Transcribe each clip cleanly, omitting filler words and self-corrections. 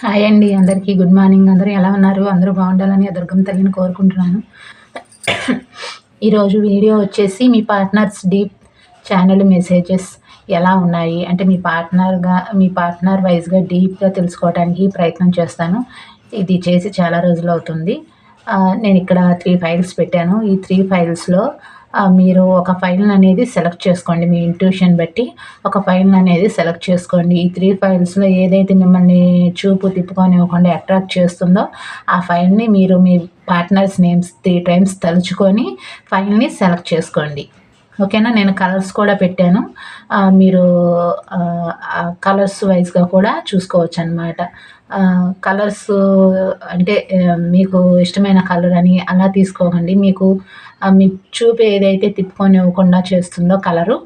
Hi అండి అందరికీ good morning. అందరూ ఎలా ఉన్నారు? అందరూ బాగుండాలని ఆ దుర్గమ్మ తల్లిని కోరుకుంటున్నాను. ఈరోజు వీడియో వచ్చేసి మీ పార్ట్నర్స్ డీప్ ఛానల్ మెసేజెస్ ఎలా ఉన్నాయి అంటే మీ పార్ట్నర్ వైజ్గా డీప్గా తెలుసుకోవడానికి ప్రయత్నం చేస్తాను. ఇది చేసి చాలా రోజులు అవుతుంది. నేను ఇక్కడ 3 ఫైల్స్ పెట్టాను. ఈ 3 ఫైల్స్లో మీరు ఒక ఫైల్ అనేది సెలెక్ట్ చేసుకోండి. మీ ఇంట్యూషన్ బట్టి ఒక ఫైల్ అనేది సెలెక్ట్ చేసుకోండి. ఈ 3 ఫైల్స్లో ఏదైతే మిమ్మల్ని చూపు తిప్పుకోనివ్వకుండా అట్రాక్ట్ చేస్తుందో ఆ ఫైల్ని మీరు మీ పార్ట్నర్స్ నేమ్స్ 3 టైమ్స్ తలుచుకొని ఫైల్ని సెలెక్ట్ చేసుకోండి. ఓకేనా? నేను కలర్స్ కూడా పెట్టాను. మీరు కలర్స్ వైజ్గా కూడా చూసుకోవచ్చు అనమాట. కలర్స్ అంటే మీకు ఇష్టమైన కలర్ అని అలా తీసుకోకండి. మీకు మీ చూపు ఏదైతే తిప్పుకొనివ్వకుండా చేస్తుందో కలరు,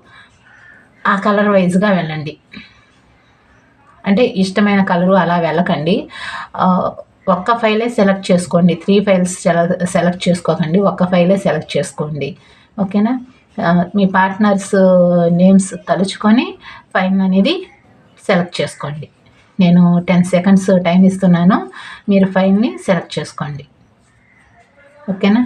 ఆ కలర్ వైజ్గా వెళ్ళండి. అంటే ఇష్టమైన కలరు అలా వెళ్ళకండి. ఒక్క ఫైలే సెలెక్ట్ చేసుకోండి. 3 ఫైల్స్ సెలెక్ట్ చేసుకోకండి. ఒక్క ఫైలే సెలెక్ట్ చేసుకోండి. ఓకేనా? మీ పార్ట్నర్స్ నేమ్స్ తలుచుకొని ఫైల్ అనేది సెలెక్ట్ చేసుకోండి. నేను 10 సెకండ్స్ టైం ఇస్తున్నాను. మీరు ఫైల్ని సెలెక్ట్ చేసుకోండి. ఓకేనా?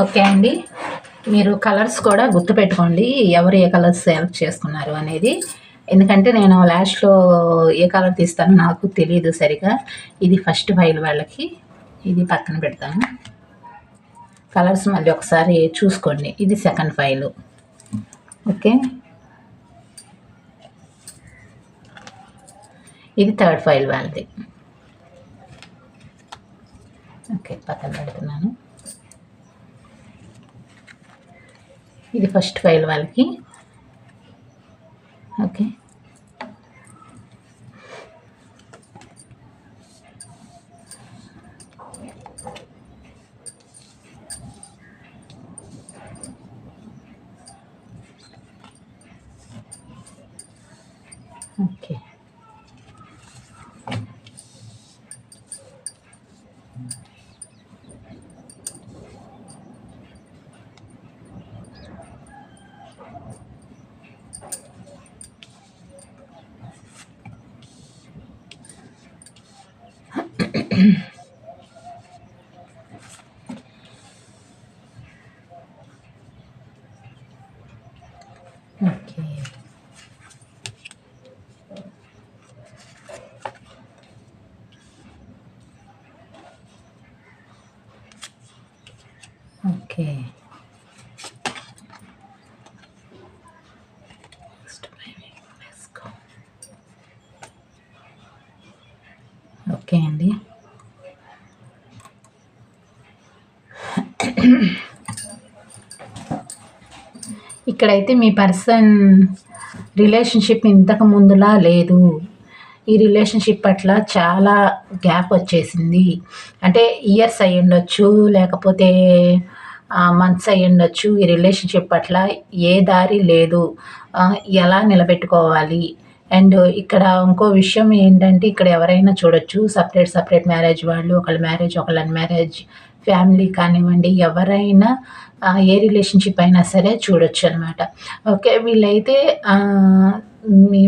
ఓకే అండి. మీరు కలర్స్ కూడా గుర్తుపెట్టుకోండి, ఎవరు ఏ కలర్స్ సెలెక్ట్ చేసుకున్నారు అనేది. ఎందుకంటే నేను లాస్ట్లో ఏ కలర్ తీస్తానో నాకు తెలియదు సరిగా. ఇది ఫస్ట్ ఫైల్ వాళ్ళకి, ఇది పక్కన పెడతాను. కలర్స్ మళ్ళీ ఒకసారి చూసుకోండి. ఇది సెకండ్ ఫైలు. ఓకే, ఇది థర్డ్ ఫైల్ వాళ్ళది. ఓకే, పక్కన పెడుతున్నాను. ఇది ఫస్ట్ ఫైల్ వాళ్ళకి. Okay, okay. Okay, okay. Okay అండి. ఇక్కడైతే మీ పర్సన్ రిలేషన్షిప్ ఇంతకు ముందులా లేదు. ఈ రిలేషన్షిప్ పట్ల చాలా గ్యాప్ వచ్చేసింది. అంటే ఇయర్స్ అయ్యుండొచ్చు, లేకపోతే మంత్స్ అయ్యుండొచ్చు. ఈ రిలేషన్షిప్ పట్ల ఏ దారి లేదు. ఎలా నిలబెట్టుకోవాలి. అండ్ ఇక్కడ ఇంకో విషయం ఏంటంటే, ఇక్కడ ఎవరైనా చూడొచ్చు, సపరేట్ మ్యారేజ్ వాళ్ళు, ఒకళ్ళ మ్యారేజ్, ఒకళ్ళ అన్‌మ్యారేజ్, ఫ్యామిలీ కానివ్వండి, ఎవరైనా ఏ రిలేషన్షిప్ అయినా సరే చూడొచ్చు అనమాట. ఓకే, వీళ్ళైతే మీ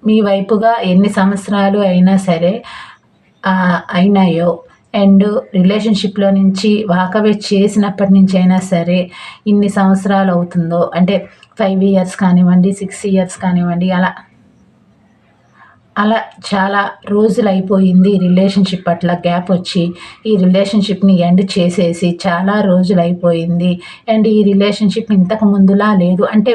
మీ వైపుగా ఎన్ని సంవత్సరాలు అయినా సరే అయినాయో అండ్ రిలేషన్‌షిప్‌లో నుంచి వాకవే చేసినప్పటి నుంచి అయినా సరే, ఇన్ని సంవత్సరాలు అవుతుందో అంటే 5 ఇయర్స్ కానివ్వండి, 6 ఇయర్స్ కానివ్వండి అలా చాలా రోజులైపోయింది రిలేషన్‌షిప్ పట్ల గ్యాపొచ్చి, ఈ రిలేషన్‌షిప్‌ని ఎండ్ చేసేసి చాలా రోజులైపోయింది. అండ్ ఈ రిలేషన్‌షిప్ ఇంతకు ముందులా లేదు. అంటే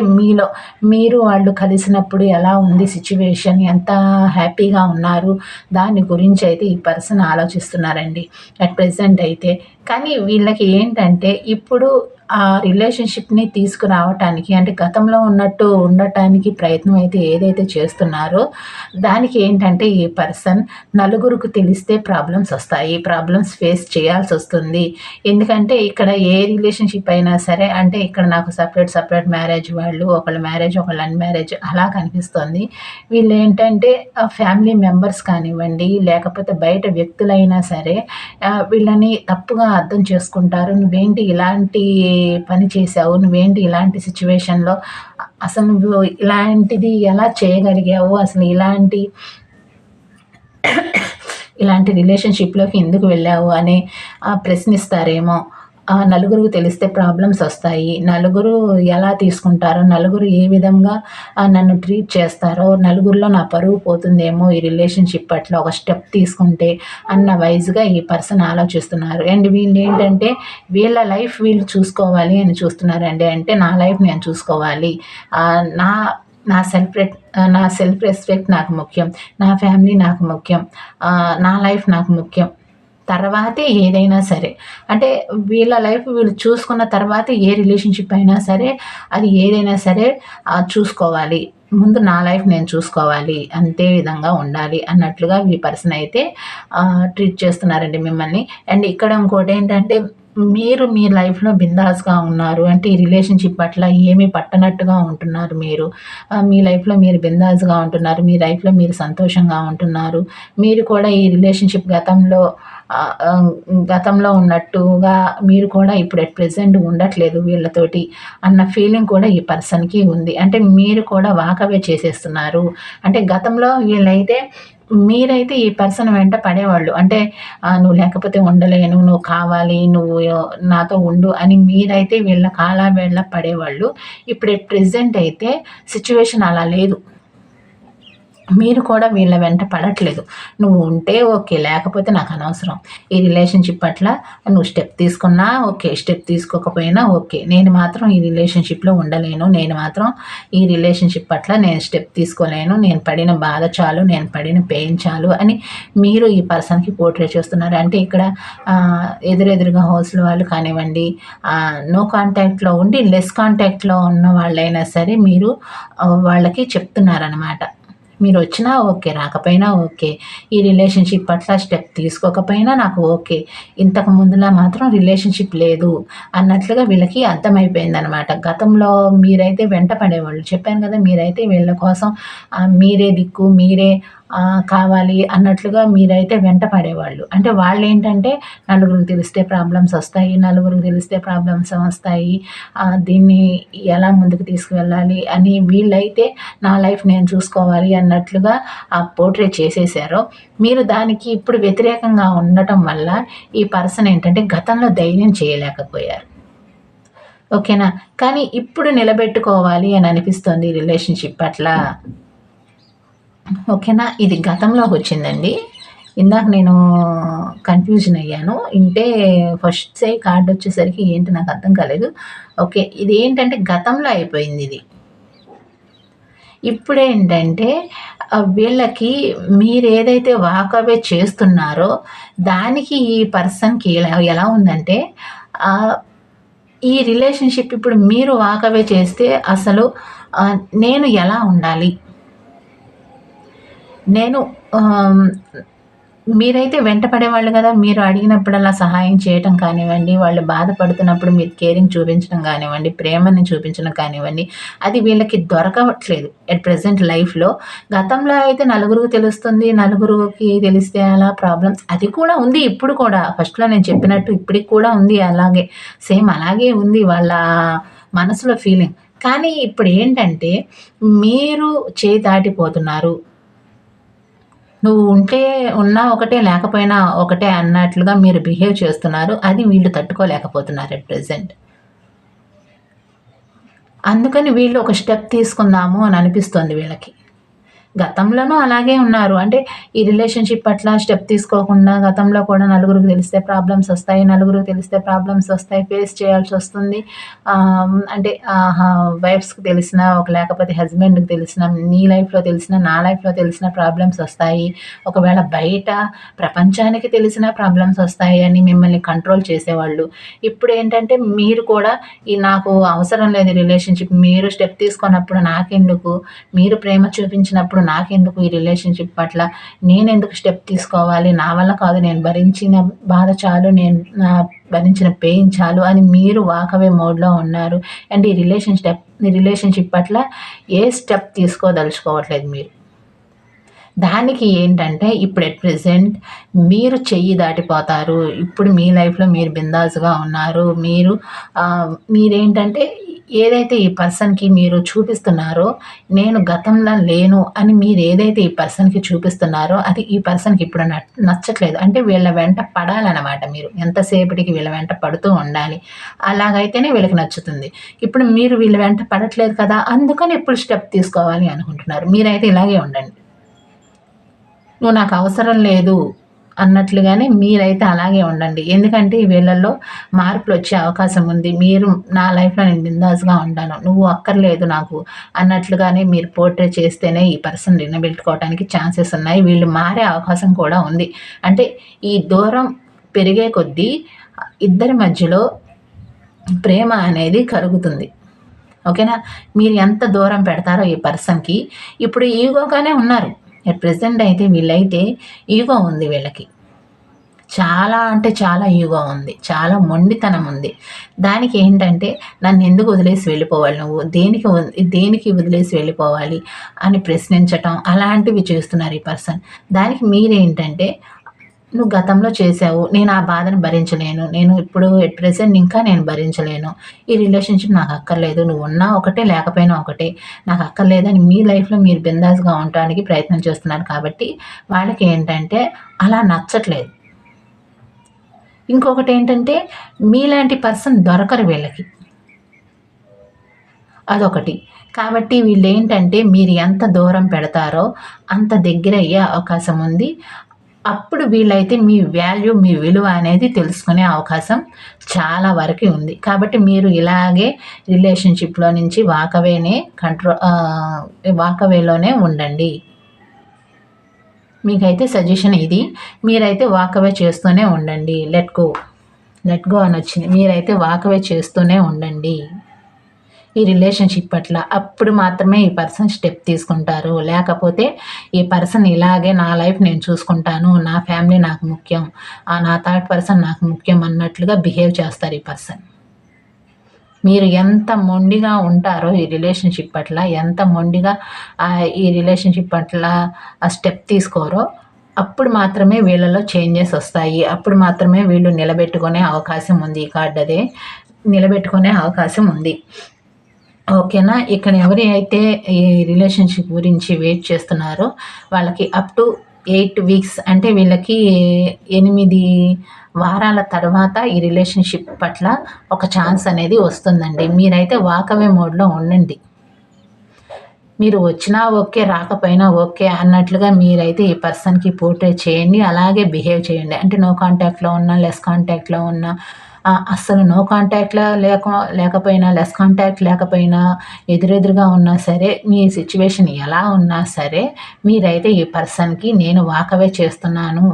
మీరు వాళ్ళు కలిసినప్పుడు ఎలా ఉంది సిట్యుయేషన్, ఎంత హ్యాపీగా ఉన్నారు, దాని గురించయితే ఈ పర్సన్ ఆలోచిస్తున్నారండి. అట్ ప్రెజెంట్ అయితే. కానీ వీళ్ళకి ఏంటంటే ఇప్పుడు ఆ రిలేషన్‌షిప్‌ని తీసుకురావటానికి అంటే గతంలో ఉన్నట్టు ఉండటానికి ప్రయత్నం అయితే ఏదైతే చేస్తున్నారో, దానికి ఏంటంటే ఈ పర్సన్ నలుగురికి తెలిస్తే ప్రాబ్లమ్స్ ఒస్తాయి. ప్రాబ్లమ్స్ ఫేస్ చేయాల్సొస్తుంది. ఎందుకంటే ఇక్కడ ఏ రిలేషన్‌షిప్ అయినా సరే అంటే ఇక్కడ నాకు సెపరేట్ మ్యారేజ్ వాళ్ళు, ఒకళ్ళ మ్యారేజ్, ఒకళ్ళ అన్‌మ్యారేజ్ అలా కనిపిస్తోంది. వీళ్ళేంటంటే ఫ్యామిలీ మెంబర్స్ కానివ్వండి, లేకపోతే బయట వ్యక్తులైనా సరే వీళ్ళని తప్పుగా అర్థం చేసుకుంటారు. నువ్వేంటి ఇలాంటి పని చేశావు? నువ్వేంటి ఇలాంటి సిట్యుయేషన్‌లో అసలు నువ్వు ఇలాంటిది ఎలా చేయగలిగావు? అసలు ఇలాంటి రిలేషన్‌షిప్‌లోకి ఎందుకు వెళ్ళావు అని ప్రశ్నిస్తారేమో. నలుగురికి తెలిస్తే ప్రాబ్లమ్స్ ఒస్తాయి. నలుగురు ఎలా తీసుకుంటారో, నలుగురు ఏ విధంగా నన్ను ట్రీట్ చేస్తారో, నలుగురిలో నా పరువు పోతుందేమో ఈ రిలేషన్‌షిప్ పట్ల ఒక స్టెప్ తీసుకుంటే అన్న వైస్‌గా ఈ పర్సన్ ఆలోచిస్తున్నారు. అండ్ వీళ్ళేంటంటే వీళ్ళ లైఫ్ వీళ్ళు చూసుకోవాలి అని చూస్తున్నారండి. అంటే నా లైఫ్ నేను చూసుకోవాలి. ఆహ్, నా నా సెల్ఫ్ రెస్పెక్ట్ నాకు ముఖ్యం. నా ఫ్యామిలీ నాకు ముఖ్యం. నా లైఫ్ నాకు ముఖ్యం. తర్వాతే ఏదైనా సరే. అంటే వీళ్ళ లైఫ్ వీళ్ళు చూసుకున్న తర్వాతే ఏ రిలేషన్‌షిప్ అయినా సరే, అది ఏదైనా సరే చూసుకోవాలి. ముందు నా లైఫ్ నేను చూసుకోవాలి. అంతే విధంగా ఉండాలి అన్నట్లుగా ఈ పర్సన్ అయితే ట్రీట్ చేస్తున్నారండి మిమ్మల్ని. అండ్ ఇక్కడ ఇంకోటేంటంటే మీరు మీ లైఫ్‌లో బిందాస్‌గా ఉన్నారు. అంటే ఈ రిలేషన్‌షిప్ పట్ల ఏమీ పట్టనట్టుగా ఉంటున్నారు మీరు. మీ లైఫ్‌లో మీరు బిందాస్‌గా ఉంటున్నారు. మీ లైఫ్‌లో మీరు సంతోషంగా ఉంటున్నారు. మీరు కూడా ఈ రిలేషన్‌షిప్ ఆహ్, ఆహ్, గతంలో ఉన్నట్టుగా మీరు కూడా ఇప్పుడు అట్ ప్రెజెంట్ ఉండట్లేదు వీళ్ళతోటి అన్న ఫీలింగ్ కూడా ఈ పర్సన్‌కి ఉంది. అంటే మీరు కూడా వాకవే చేసేస్తున్నారు. అంటే గతంలో మీరైతే ఈ పర్సన్ వెంట పడేవాళ్ళు. అంటే నువ్వు లేకపోతే ఉండలేను, నువ్వు కావాలి, నాతో ఉండు అని మీరైతే వీళ్ళ కాళ్ళ వేళ్ళ పడేవాళ్ళు. ఇప్పుడు అట్ ప్రెజెంట్ అయితే సిట్యుయేషన్ అలా లేదు. మీరు కూడా వీళ్ళ వెంట పడట్లేదు. నువ్వు ఉంటే ఓకే. లేకపోతే నాకనవసరం. ఈ రిలేషన్‌షిప్ పట్ల నువ్వు స్టెప్ తీసుకున్నా ఓకే. Step తీసుకోకపోయినా okay. నేను మాత్రం ఈ రిలేషన్‌షిప్‌లో ఉండలేను. నేను మాత్రం ఈ రిలేషన్‌షిప్ పట్ల నేను స్టెప్ తీసుకోలేను. నేను పడిన బాధ చాలు. నేను పడిన పెయిన్ చాలు అని మీరు ఈ పర్సన్‌కి పోర్ట్రే చేస్తున్నారు. అంటే ఇక్కడ ఎదురెదురుగా హౌస్‌ల వాళ్ళు కానివ్వండి, నో కాంటాక్ట్‌లో ఉండి లెస్ కాంటాక్ట్‌లో ఉన్న వాళ్ళైనా సరే మీరు వాళ్ళకి చెప్తున్నారనమాట. మీరొచ్చినా ఓకే. రాకపోయినా ఓకే. ఈ రిలేషన్‌షిప్ పట్ల స్టెప్ తీసుకోకపోయినా నాకు ఓకే. ఇంతకు ముందులా మాత్రం రిలేషన్‌షిప్ లేదు అన్నట్లుగా వీళ్ళకి అర్థమైపోయిందనమాట. గతంలో మీరైతే వెంట పడేవాళ్ళు. చెప్పాను గదా! మీరైతే వీళ్ళ కోసం మీరే దిక్కు, మీరే కావాలి అన్నట్లుగా మీరైతే వెంట పడేవాళ్ళు. అంటే వాళ్ళేంటంటే నలుగురికి తెలిస్తే ప్రాబ్లమ్స్ ఒస్తాయి. నలుగురికి తెలిస్తే ప్రాబ్లమ్స్ వస్తాయి. దీన్ని ఎలా ముందుకు తీసుకువెళ్ళాలి అని వీళ్ళైతే నా లైఫ్ నేను చూసుకోవాలి అన్నట్లుగా పోర్ట్రే చేసేసారో, మీరు దానికి ఇప్పుడు వ్యతిరేకంగా ఉండటం వల్ల ఈ పర్సన్ ఏంటంటే గతంలో ధైర్యం చేయలేకపోయారు. ఓకేనా? కానీ ఇప్పుడు నిలబెట్టుకోవాలి అని అనిపిస్తోంది రిలేషన్‌షిప్ పట్ల. ఓకేనా? ఇది గతంలో వచ్చిందండి. ఇందాక నేను కన్‌ఫ్యూజన్ అయ్యాను. ఫస్ట్ కార్డొచ్చేసరికి ఏంటి నాకు అర్థం కాలేదు. ఓకే. ఇదేంటంటే గతంలో అయిపోయిందిది. ఇప్పుడేంటంటే వీళ్ళకి మీరేదైతే వాకవే చేస్తున్నారో దానికి ఈ పర్సన్‌కి ఎలా ఉందంటే ఆహ్, ఈ రిలేషన్‌షిప్ ఇప్పుడు మీరు వాకవే చేస్తే అసలు నేను ఎలా ఉండాలి? నేను ఆహ్, మీరైతే వెంట పడేవాళ్ళు గదా! మీరు అడిగినప్పుడల్లా సహాయం చేయటం కానివ్వండి, వాళ్ళు బాధపడుతున్నప్పుడు మీరు కేరింగ్ చూపించడం గానివ్వండి, ప్రేమని చూపించడం కానివ్వండి, అది వీళ్ళకి దొరకవట్లేదు ఎట్ ప్రెజెంట్ లైఫ్‌లో. గతంలో అయితే నలుగురికి తెలుస్తుంది. నలుగురికి తెలిస్తే అలా ప్రాబ్లమ్స్ అది కూడా ఉంది ఇప్పుడు కూడా. ఫస్ట్‌లో నేను చెప్పినట్టు ఇప్పటికి కూడా ఉంది అలాగే. సేమ్ అలాగే ఉంది వాళ్ళ మనసులో ఫీలింగ్. కానీ ఇప్పుడు ఏంటంటే మీరు చేయి దాటిపోతున్నారు. నువ్వు ఉంటే ఉన్నా ఒకటే, లేకపోయినా ఒకటే అన్నట్లుగా మీరు బిహేవ్ చేస్తున్నారు. అది వీళ్ళు తట్టుకోలేకపోతున్నారు ఎట్ ప్రెజెంట్. అందుకని వీళ్ళు ఒక స్టెప్ తీసుకుందాము అని అనిపిస్తోంది వీళ్ళకి. గతంలోనూ అలాగే ఉన్నారు. అంటే ఈ రిలేషన్‌షిప్ పట్ల స్టెప్ తీసుకోకుండా గతంలో కూడా నలుగురికి తెలిస్తే ప్రాబ్లమ్స్ ఒస్తాయి. నలుగురికి తెలిస్తే ప్రాబ్లమ్స్ ఒస్తాయి. ఫేస్ చేయాల్సొస్తుంది. అంటే వైఫ్స్‌కి తెలిసినా లేకపోతే హస్బెండ్‌కి తెలిసినా, నీ లైఫ్‌లో తెలిసినా, నా లైఫ్‌లో తెలిసినా ప్రాబ్లమ్స్ ఒస్తాయి. ఒకవేళ బయట ప్రపంచానికి తెలిసినా ప్రాబ్లమ్స్ ఒస్తాయి అని మిమ్మల్ని కంట్రోల్ చేసేవాళ్ళు. ఇప్పుడేంటంటే మీరు కూడా నాకు అవసరం లేదు ఈ రిలేషన్‌షిప్. మీరు స్టెప్ తీసుకున్నప్పుడు నాకెందుకు? మీరు ప్రేమ చూపించినప్పుడు నాకెందుకు ఈ రిలేషన్‌షిప్ పట్ల? నేనెందుకు స్టెప్ తీసుకోవాలి? నా వల్ల కాదు. నేను భరించిన బాధ చాలు. నేను భరించిన పెయిన్ చాలు అని మీరు వాకవే మోడ్‌లో ఉన్నారు. అండ్ ఈ రిలేషన్‌షిప్ పట్ల ఏ స్టెప్ తీసుకోదలుచుకోవట్లేదు మీరు. దానికి ఏంటంటే ఇప్పుడు ఎట్ ప్రెజెంట్ మీరు చెయ్యి దాటిపోతారు. ఇప్పుడు మీ లైఫ్‌లో మీరు బిందాస్‌గా ఉన్నారు. మీరేంటంటే ఏదైతే ఈ పర్సన్‌కి మీరు చూపిస్తున్నారో, నేను గతంలో లేను అని మీరేదైతే ఈ పర్సన్‌కి చూపిస్తున్నారో, అది ఈ పర్సన్‌కి ఇప్పుడు నచ్చట్లేదు. అంటే వీళ్ళ వెంట పడాలనమాట మీరు. ఎంతసేపటికి వీళ్ళ వెంట పడుతూ ఉండాలి. అలాగైతేనే వీళ్ళకి నచ్చుతుంది. ఇప్పుడు మీరు వీళ్ళ వెంట పడట్లేదు కదా! అందుకని ఇప్పుడు స్టెప్ తీసుకోవాలి అనుకుంటున్నారు. మీరైతే ఇలాగే ఉండండి. నువ్వు నాకు అవసరం లేదు అన్నట్లుగానే మీరైతే అలాగే ఉండండి. ఎందుకంటే వీళ్ళల్లో మార్పులొచ్చే అవకాశం ఉంది. మీరు నా లైఫ్‌లో నేను బిందాస్‌గా ఉంటాను. నువ్వు అక్కర్లేదు నాకు అన్నట్లుగానే మీరు పోర్ట్రే చేస్తేనే ఈ పర్సన్ నిలబెట్టుకోవటానికి ఛాన్సెస్ ఉన్నాయి. వీళ్ళు మారే అవకాశం కూడా ఉంది. అంటే ఈ దూరం పెరిగే కొద్దీ ఇద్దరి మధ్యలో ప్రేమ అనేది కరుగుతుంది. ఓకేనా? మీరు ఎంత దూరం పెడతారో ఈ పర్సన్‌కి ఇప్పుడు ఈగోగానే ఉన్నారు. ఎట్ ప్రెజెంట్ అయితే వీళ్ళైతే ఈగో ఉంది వీళ్ళకి. చాలా అంటే చాలా ఈగో ఉంది. చాలా మొండితనం ఉంది. దానికి ఏంటంటే నన్నెందుకు వదిలేసి వెళ్ళిపోవాలి నువ్వు? దేనికి వదిలేసి వెళ్ళిపోవాలి అని ప్రశ్నించటం అలాంటివి చేస్తున్నారు ఈ పర్సన్. దానికి మీరేంటంటే నువ్వు గతంలో చేశావు. నేను ఆ బాధను భరించలేను. నేను ఇప్పుడు ఎట్ ప్రెజెంట్ ఇంకా నేను భరించలేను. ఈ రిలేషన్‌షిప్ నాకు అక్కర్లేదు. నువ్వు ఉన్నా ఒకటే, లేకపోయినా ఒకటే. నాకు అక్కర్లేదని మీ లైఫ్‌లో మీరు బిందాస్‌గా ఉండటానికి ప్రయత్నం చేస్తున్నారు కాబట్టి, వాళ్ళకేంటంటే అలా నచ్చట్లేదు. ఇంకొకటేంటంటే మీలాంటి పర్సన్ దొరకరు వీళ్ళకి. అదొకటి. కాబట్టి వీళ్ళేంటంటే మీరు ఎంత దూరం పెడతారో అంత దగ్గరయ్యే అవకాశం ఉంది. అప్పుడు వీళ్ళైతే మీ వాల్యూ, మీ విలువ అనేది తెలుసుకునే అవకాశం చాలా వరకి ఉంది. కాబట్టి మీరు ఇలాగే రిలేషన్‌షిప్‌లో నుంచి వాకవేలోనే ఉండండి. మీకైతే సజెషన్ ఇది. మీరైతే వాకవే చేస్తూనే ఉండండి. లెట్ గో అనొచ్చింది. మీరైతే వాకవే చేస్తూనే ఉండండి. ఈ రిలేషన్‌షిప్ పట్ల. అప్పుడు మాత్రమే ఈ పర్సన్ స్టెప్ తీసుకుంటారు. లేకపోతే ఈ పర్సన్ ఇలాగే నా లైఫ్ నేను చూసుకుంటాను. నా ఫ్యామిలీ నాకు ముఖ్యం. నా థర్డ్ పర్సన్ నాకు ముఖ్యం అన్నట్లుగా బిహేవ్ చేస్తారు ఈ పర్సన్. మీరు ఎంత మొండిగా ఉంటారో ఈ రిలేషన్‌షిప్ పట్ల, ఎంత మొండిగా ఈ రిలేషన్‌షిప్ పట్ల స్టెప్ తీసుకోరో, అప్పుడు మాత్రమే వీళ్ళలో చేంజెస్ ఒస్తాయి. అప్పుడు మాత్రమే వీళ్ళు నిలబెట్టుకునే అవకాశం ఉంది. ఈ కార్డ్ అదే. నిలబెట్టుకునే అవకాశం ఉంది. ఓకేనా? ఇక్కడ అయితే ఈ రిలేషన్‌షిప్ గురించి వెయిట్ చేస్తున్నారో వాళ్ళకి అప్ టు 8 వీక్స్ అంటే వీళ్ళకి 8 వారాల తర్వాత ఈ రిలేషన్‌షిప్ పట్ల ఒక ఛాన్స్ అనేది వస్తుందండి. మీరైతే వాకవే మోడ్‌లో ఉండండి. మీరు వచ్చినా ఓకే, రాకపోయినా ఓకే అన్నట్లుగా మీరైతే ఈ పర్సన్‌కి పోర్ట్రే చేయండి. అలాగే బిహేవ్ చేయండి. అంటే నో కాంటాక్ట్‌లో ఉన్నా, లెస్ కాంటాక్ట్‌లో ఉన్నా అస్సలు నో కాంటాక్ట్‌లో లేకపోయినా, లెస్ కాంటాక్ట్ లేకపోయినా, ఎదురెదురుగా ఉన్నా సరే, మీ సిట్యుయేషన్ ఎలా ఉన్నా సరే, మీరైతే ఈ పర్సన్‌కి నేను వాకవే చేస్తున్నాను.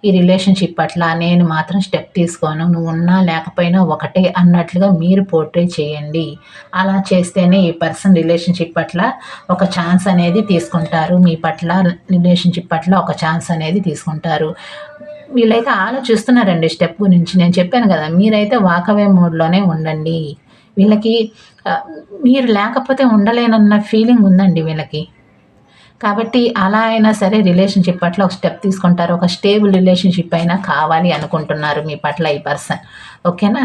ఈ రిలేషన్‌షిప్ పట్ల నేను మాత్రం స్టెప్ తీసుకోను. నువ్వు ఉన్నా లేకపోయినా ఒకటే అన్నట్లుగా మీరు పోర్ట్రే చేయండి. అలా చేస్తేనే ఈ పర్సన్ రిలేషన్‌షిప్ పట్ల ఒక ఛాన్స్ అనేది తీసుకుంటారు. మీ పట్ల రిలేషన్‌షిప్ పట్ల ఒక ఛాన్స్ అనేది తీసుకుంటారు. వీళ్ళైతే ఆలోచిస్తున్నారండి స్టెప్ గురించి. నేను చెప్పాను గదా! మీరైతే వాకవే మోడ్‌లోనే ఉండండి. వీళ్ళకి మీరు లేకపోతే ఉండలేనన్న ఫీలింగ్ ఉందండి వీళ్ళకి. కాబట్టి అలా అయినా సరే రిలేషన్‌షిప్ పట్ల ఒక స్టెప్ తీసుకుంటారు. ఒక స్టేబుల్ రిలేషన్‌షిప్ అయినా కావాలి అనుకుంటున్నారు మీ పట్ల ఈ పర్సన్. ఓకేనా?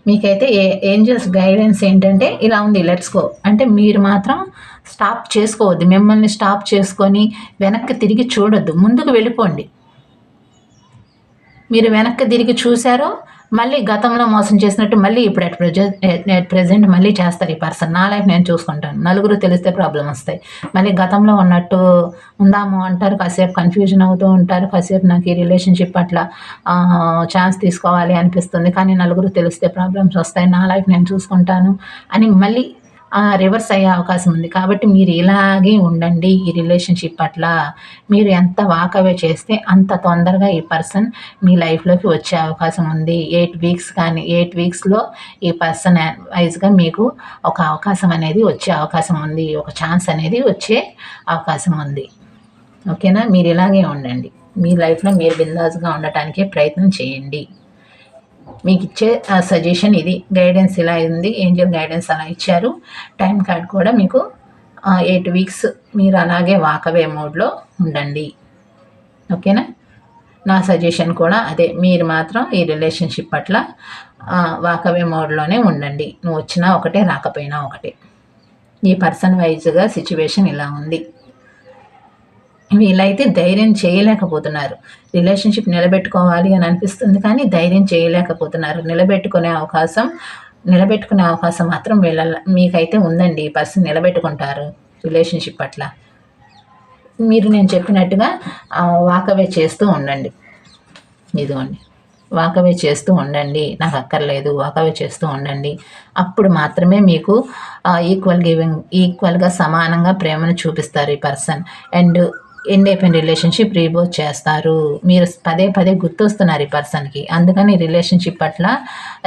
మీకైతే ఏంజల్స్ గైడెన్స్ ఏంటంటే ఇలా ఉంది, లెట్స్ గో అంటే మీరు మాత్రం స్టాప్ చేసుకోవద్దు. మిమ్మల్ని స్టాప్ చేసుకొని వెనక్కి తిరిగి చూడొద్దు, ముందుకు వెళ్ళిపోండి. మీరు వెనక్కి తిరిగి చూశారో మళ్ళీ గతంలో మోసం చేసినట్టు మళ్ళీ ఇప్పుడు అట్ ప్రెజెంట్ మళ్ళీ చేస్తారు ఈ పర్సన్. నా లైఫ్ నేను చూసుకుంటాను, నలుగురు తెలిస్తే ప్రాబ్లం వస్తాయి. మళ్ళీ గతంలో ఉన్నట్టు ఉందాము అంటారు, కాసేపు కన్ఫ్యూజన్ అవుతూ ఉంటారు, కాసేపు నాకు ఈ రిలేషన్షిప్ అట్లా ఛాన్స్ తీసుకోవాలి అనిపిస్తుంది, కానీ నలుగురు తెలిస్తే ప్రాబ్లమ్స్ వస్తాయి, నా లైఫ్ నేను చూసుకుంటాను అని మళ్ళీ రివర్స్ అయ్యే అవకాశం ఉంది. కాబట్టి మీరు ఇలాగే ఉండండి. ఈ రిలేషన్షిప్ పట్ల మీరు ఎంత వాకవే చేస్తే అంత తొందరగా ఈ పర్సన్ మీ లైఫ్లోకి వచ్చే అవకాశం ఉంది. 8 వీక్స్ కానీ 8 వీక్స్లో ఈ పర్సన్ వైజ్గా మీకు ఒక అవకాశం అనేది వచ్చే అవకాశం ఉంది, ఒక ఛాన్స్ అనేది వచ్చే అవకాశం ఉంది. ఓకేనా? మీరు ఇలాగే ఉండండి. మీ లైఫ్లో మీరు బిందాస్గా ఉండటానికే ప్రయత్నం చేయండి. మీకు ఇచ్చే సజెషన్ ఇది, గైడెన్స్ ఇలా ఉంది, ఏంజల్ గైడెన్స్ అలా ఇచ్చారు. టైం కార్డ్ కూడా మీకు 8 వీక్స్ మీరు అలాగే వాకవే మోడ్లో ఉండండి. ఓకేనా? నా సజెషన్ కూడా అదే, మీరు మాత్రం ఈ రిలేషన్షిప్ పట్ల వాకవే మోడ్లోనే ఉండండి. నువ్వు వచ్చినా ఒకటే, రాకపోయినా ఒకటే. ఈ పర్సన్ వైజ్గా సిచ్యువేషన్ ఇలా ఉంది. వీళ్ళైతే ధైర్యం చేయలేకపోతున్నారు. రిలేషన్షిప్ నిలబెట్టుకోవాలి అని అనిపిస్తుంది, కానీ ధైర్యం చేయలేకపోతున్నారు. నిలబెట్టుకునే అవకాశం మాత్రం మీకైతే ఉందండి. ఈ పర్సన్ నిలబెట్టుకుంటారు రిలేషన్షిప్ పట్ల. మీరు నేను చెప్పినట్టుగా వాకవే చేస్తూ ఉండండి. ఇదిగోండి, వాకవే చేస్తూ ఉండండి, నాకు అక్కర్లేదు, వాకవే చేస్తూ ఉండండి. అప్పుడు మాత్రమే మీకు ఈక్వల్గా సమానంగా ప్రేమను చూపిస్తారు ఈ పర్సన్. అండ్ ఎండ్ అయిపోయిన రిలేషన్షిప్ రీబోత్ చేస్తారు. మీరు పదే పదే గుర్తొస్తున్నారు ఈ పర్సన్కి, అందుకని రిలేషన్షిప్ పట్ల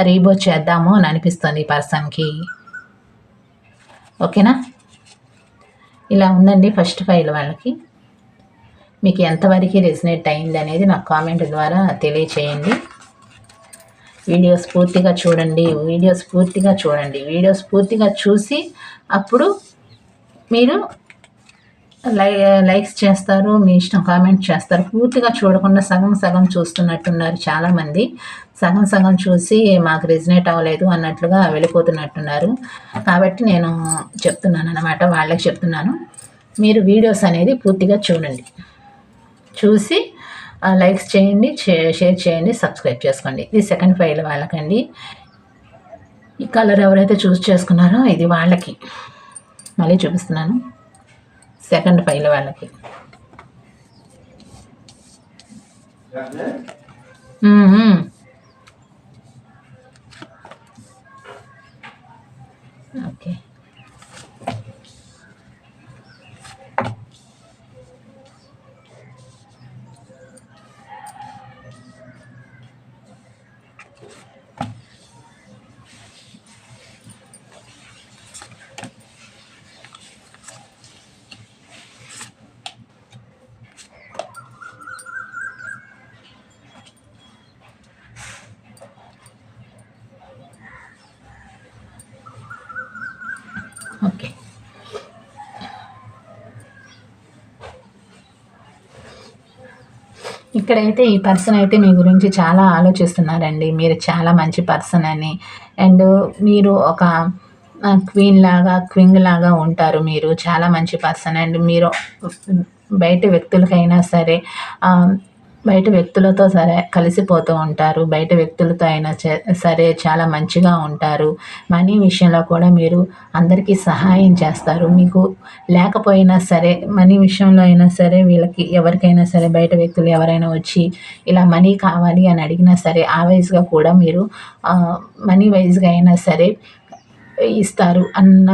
రీబోత్ చేద్దాము అని అనిపిస్తుంది ఈ పర్సన్కి. ఓకేనా? ఇలా ఉందండి ఫస్ట్ ఫైల్ వాళ్ళకి. మీకు ఎంతవరకు రెసినేట్ అయింది అనేది నాకు కామెంట్ ద్వారా తెలియచేయండి. వీడియోస్ పూర్తిగా చూడండి, వీడియోస్ పూర్తిగా చూసి అప్పుడు మీరు లైక్స్ చేస్తారు, మీ ఇష్టం, కామెంట్ చేస్తారు. పూర్తిగా చూడకుండా సగం చూస్తున్నట్టున్నారు చాలామంది. సగం చూసి మాకు రెజినేట్ అవ్వలేదు అన్నట్లుగా వెళ్ళిపోతున్నట్టున్నారు. కాబట్టి నేను చెప్తున్నాను అన్నమాట, వాళ్ళకి చెప్తున్నాను, మీరు వీడియోస్ అనేది పూర్తిగా చూడండి, చూసి లైక్స్ చేయండి, షేర్ చేయండి, సబ్స్క్రైబ్ చేసుకోండి. ఇది సెకండ్ ఫైల్ వాళ్ళకండి. ఈ కలర్ ఎవరైతే చూస్ చేసుకున్నారో ఇది వాళ్ళకి. మళ్ళీ చూపిస్తున్నాను, సెకండ్ ఫైల్ వాళ్ళకి. Okay, okay. ఇక్కడైతే ఈ పర్సన్ అయితే మీ గురించి చాలా ఆలోచిస్తున్నారండి. మీరు చాలా మంచి పర్సన్ అని, అండ్ మీరు ఒక క్వీన్ లాగా ఉంటారు. మీరు చాలా మంచి పర్సన్. అండ్ మీరు బయట వ్యక్తులకైనా సరే, బయట వ్యక్తులతో సరే కలిసిపోతూ ఉంటారు. బయట వ్యక్తులతో అయినా సరే చాలా మంచిగా ఉంటారు. మనీ విషయంలో కూడా మీరు అందరికీ సహాయం చేస్తారు. మీకు లేకపోయినా సరే, మనీ విషయంలో అయినా సరే, వీళ్ళకి ఎవరికైనా సరే, బయట వ్యక్తులు ఎవరైనా వచ్చి ఇలా మనీ కావాలి అని అడిగినా సరే, ఆ వైజ్గా కూడా మీరు మనీ వైజ్గా అయినా సరే ఇస్తారు అన్న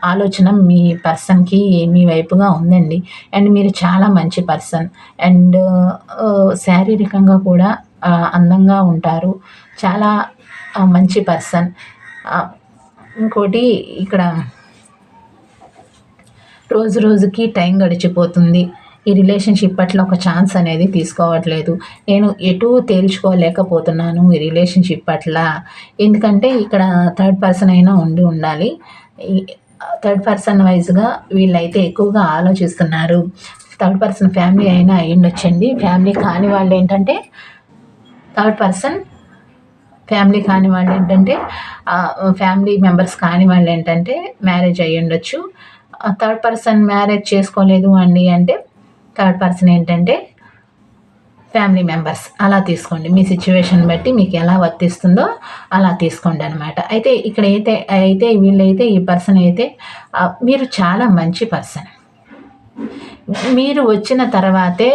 ఆలోచన మీ పర్సన్కి మీ వైపుగా ఉందండి. అండ్ మీరు చాలా మంచి పర్సన్. అండ్ శారీరకంగా కూడా అందంగా ఉంటారు. చాలా మంచి పర్సన్. ఇంకోటి, ఇక్కడ రోజుకి టైం గడిచిపోతుంది. ఈ రిలేషన్షిప్ పట్ల ఒక ఛాన్స్ అనేది తీసుకోవట్లేదు. నేను ఎటూ తేల్చుకోలేకపోతున్నాను ఈ రిలేషన్షిప్ పట్ల. ఎందుకంటే ఇక్కడ థర్డ్ పర్సన్ అయినా ఉండాలి. ఈ థర్డ్ పర్సన్ వైజ్గా వీళ్ళైతే ఎక్కువగా ఆలోచిస్తున్నారు. థర్డ్ పర్సన్ ఫ్యామిలీ అయినా అయ్యుండొచ్చండి. ఫ్యామిలీ కాని వాళ్ళు ఏంటంటే థర్డ్ పర్సన్ ఫ్యామిలీ కాని వాళ్ళు ఏంటంటే ఫ్యామిలీ మెంబర్స్ కాని వాళ్ళు ఏంటంటే మ్యారేజ్ అయ్యి ఉండొచ్చు. థర్డ్ పర్సన్ మ్యారేజ్ చేసుకోలేదు అండి అంటే థర్డ్ పర్సన్ ఏంటంటే ఫ్యామిలీ మెంబర్స్ అలా తీసుకోండి. మీ సిచ్యువేషన్ బట్టి మీకు ఎలా వర్తిస్తుందో అలా తీసుకోండి అనమాట. అయితే ఇక్కడ అయితే వీళ్ళైతే ఈ పర్సన్ అయితే మీరు చాలా మంచి పర్సన్. మీరు వచ్చిన తర్వాతే